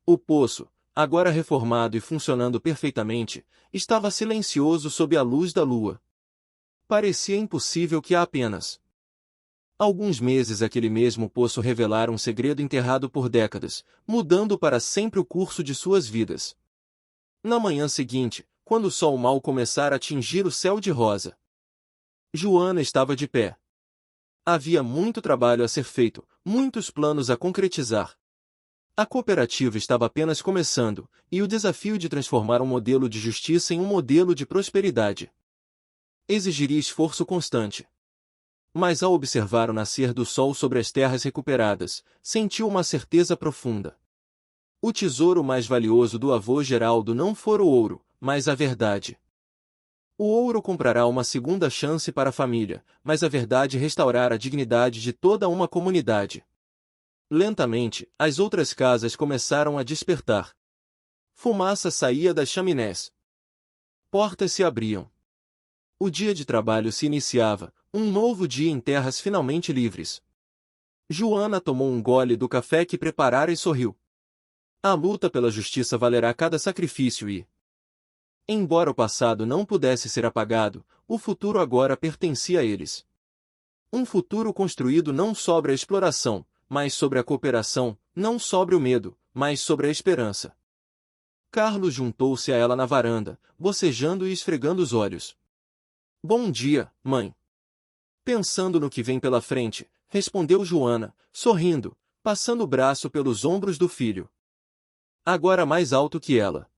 O poço, agora reformado e funcionando perfeitamente, estava silencioso sob a luz da lua. Parecia impossível que há apenas Alguns meses aquele mesmo poço revelara um segredo enterrado por décadas, mudando para sempre o curso de suas vidas. Na manhã seguinte, quando o sol mal começara a tingir o céu de rosa, Joana estava de pé. Havia muito trabalho a ser feito, muitos planos a concretizar. A cooperativa estava apenas começando, e o desafio de transformar um modelo de justiça em um modelo de prosperidade exigiria esforço constante. Mas ao observar o nascer do sol sobre as terras recuperadas, sentiu uma certeza profunda. O tesouro mais valioso do avô Geraldo não fora o ouro, mas a verdade. O ouro comprará uma segunda chance para a família, mas a verdade restaurará a dignidade de toda uma comunidade. Lentamente, as outras casas começaram a despertar. Fumaça saía das chaminés. Portas se abriam. O dia de trabalho se iniciava, um novo dia em terras finalmente livres. Joana tomou um gole do café que preparara e sorriu. A luta pela justiça valerá cada sacrifício e, embora o passado não pudesse ser apagado, o futuro agora pertencia a eles. Um futuro construído não sobre a exploração, mas sobre a cooperação, não sobre o medo, mas sobre a esperança. Carlos juntou-se a ela na varanda, bocejando e esfregando os olhos. Bom dia, mãe. Pensando no que vem pela frente, respondeu Joana, sorrindo, passando o braço pelos ombros do filho. Agora mais alto que ela.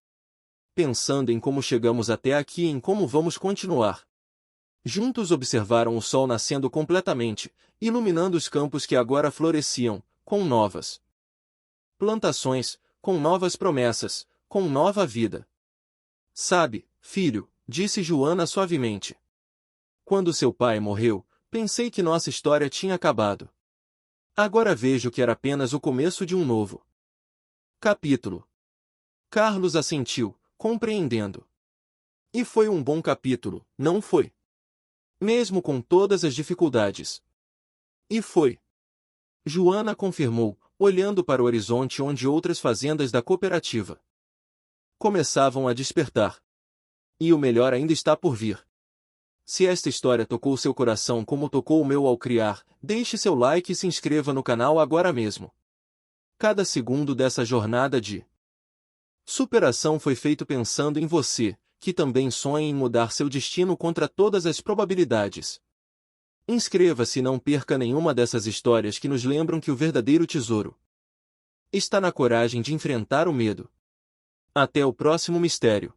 Pensando em como chegamos até aqui e em como vamos continuar. Juntos observaram o sol nascendo completamente, iluminando os campos que agora floresciam, com novas plantações, com novas promessas, com nova vida. Sabe, filho, disse Joana suavemente. Quando seu pai morreu, pensei que nossa história tinha acabado. Agora vejo que era apenas o começo de um novo capítulo. Carlos assentiu, compreendendo. E foi um bom capítulo, não foi? Mesmo com todas as dificuldades. E foi. Joana confirmou, olhando para o horizonte onde outras fazendas da cooperativa começavam a despertar. E o melhor ainda está por vir. Se esta história tocou seu coração como tocou o meu ao criar, deixe seu like e se inscreva no canal agora mesmo. Cada segundo dessa jornada de superação foi feito pensando em você, que também sonha em mudar seu destino contra todas as probabilidades. Inscreva-se e não perca nenhuma dessas histórias que nos lembram que o verdadeiro tesouro está na coragem de enfrentar o medo. Até o próximo mistério.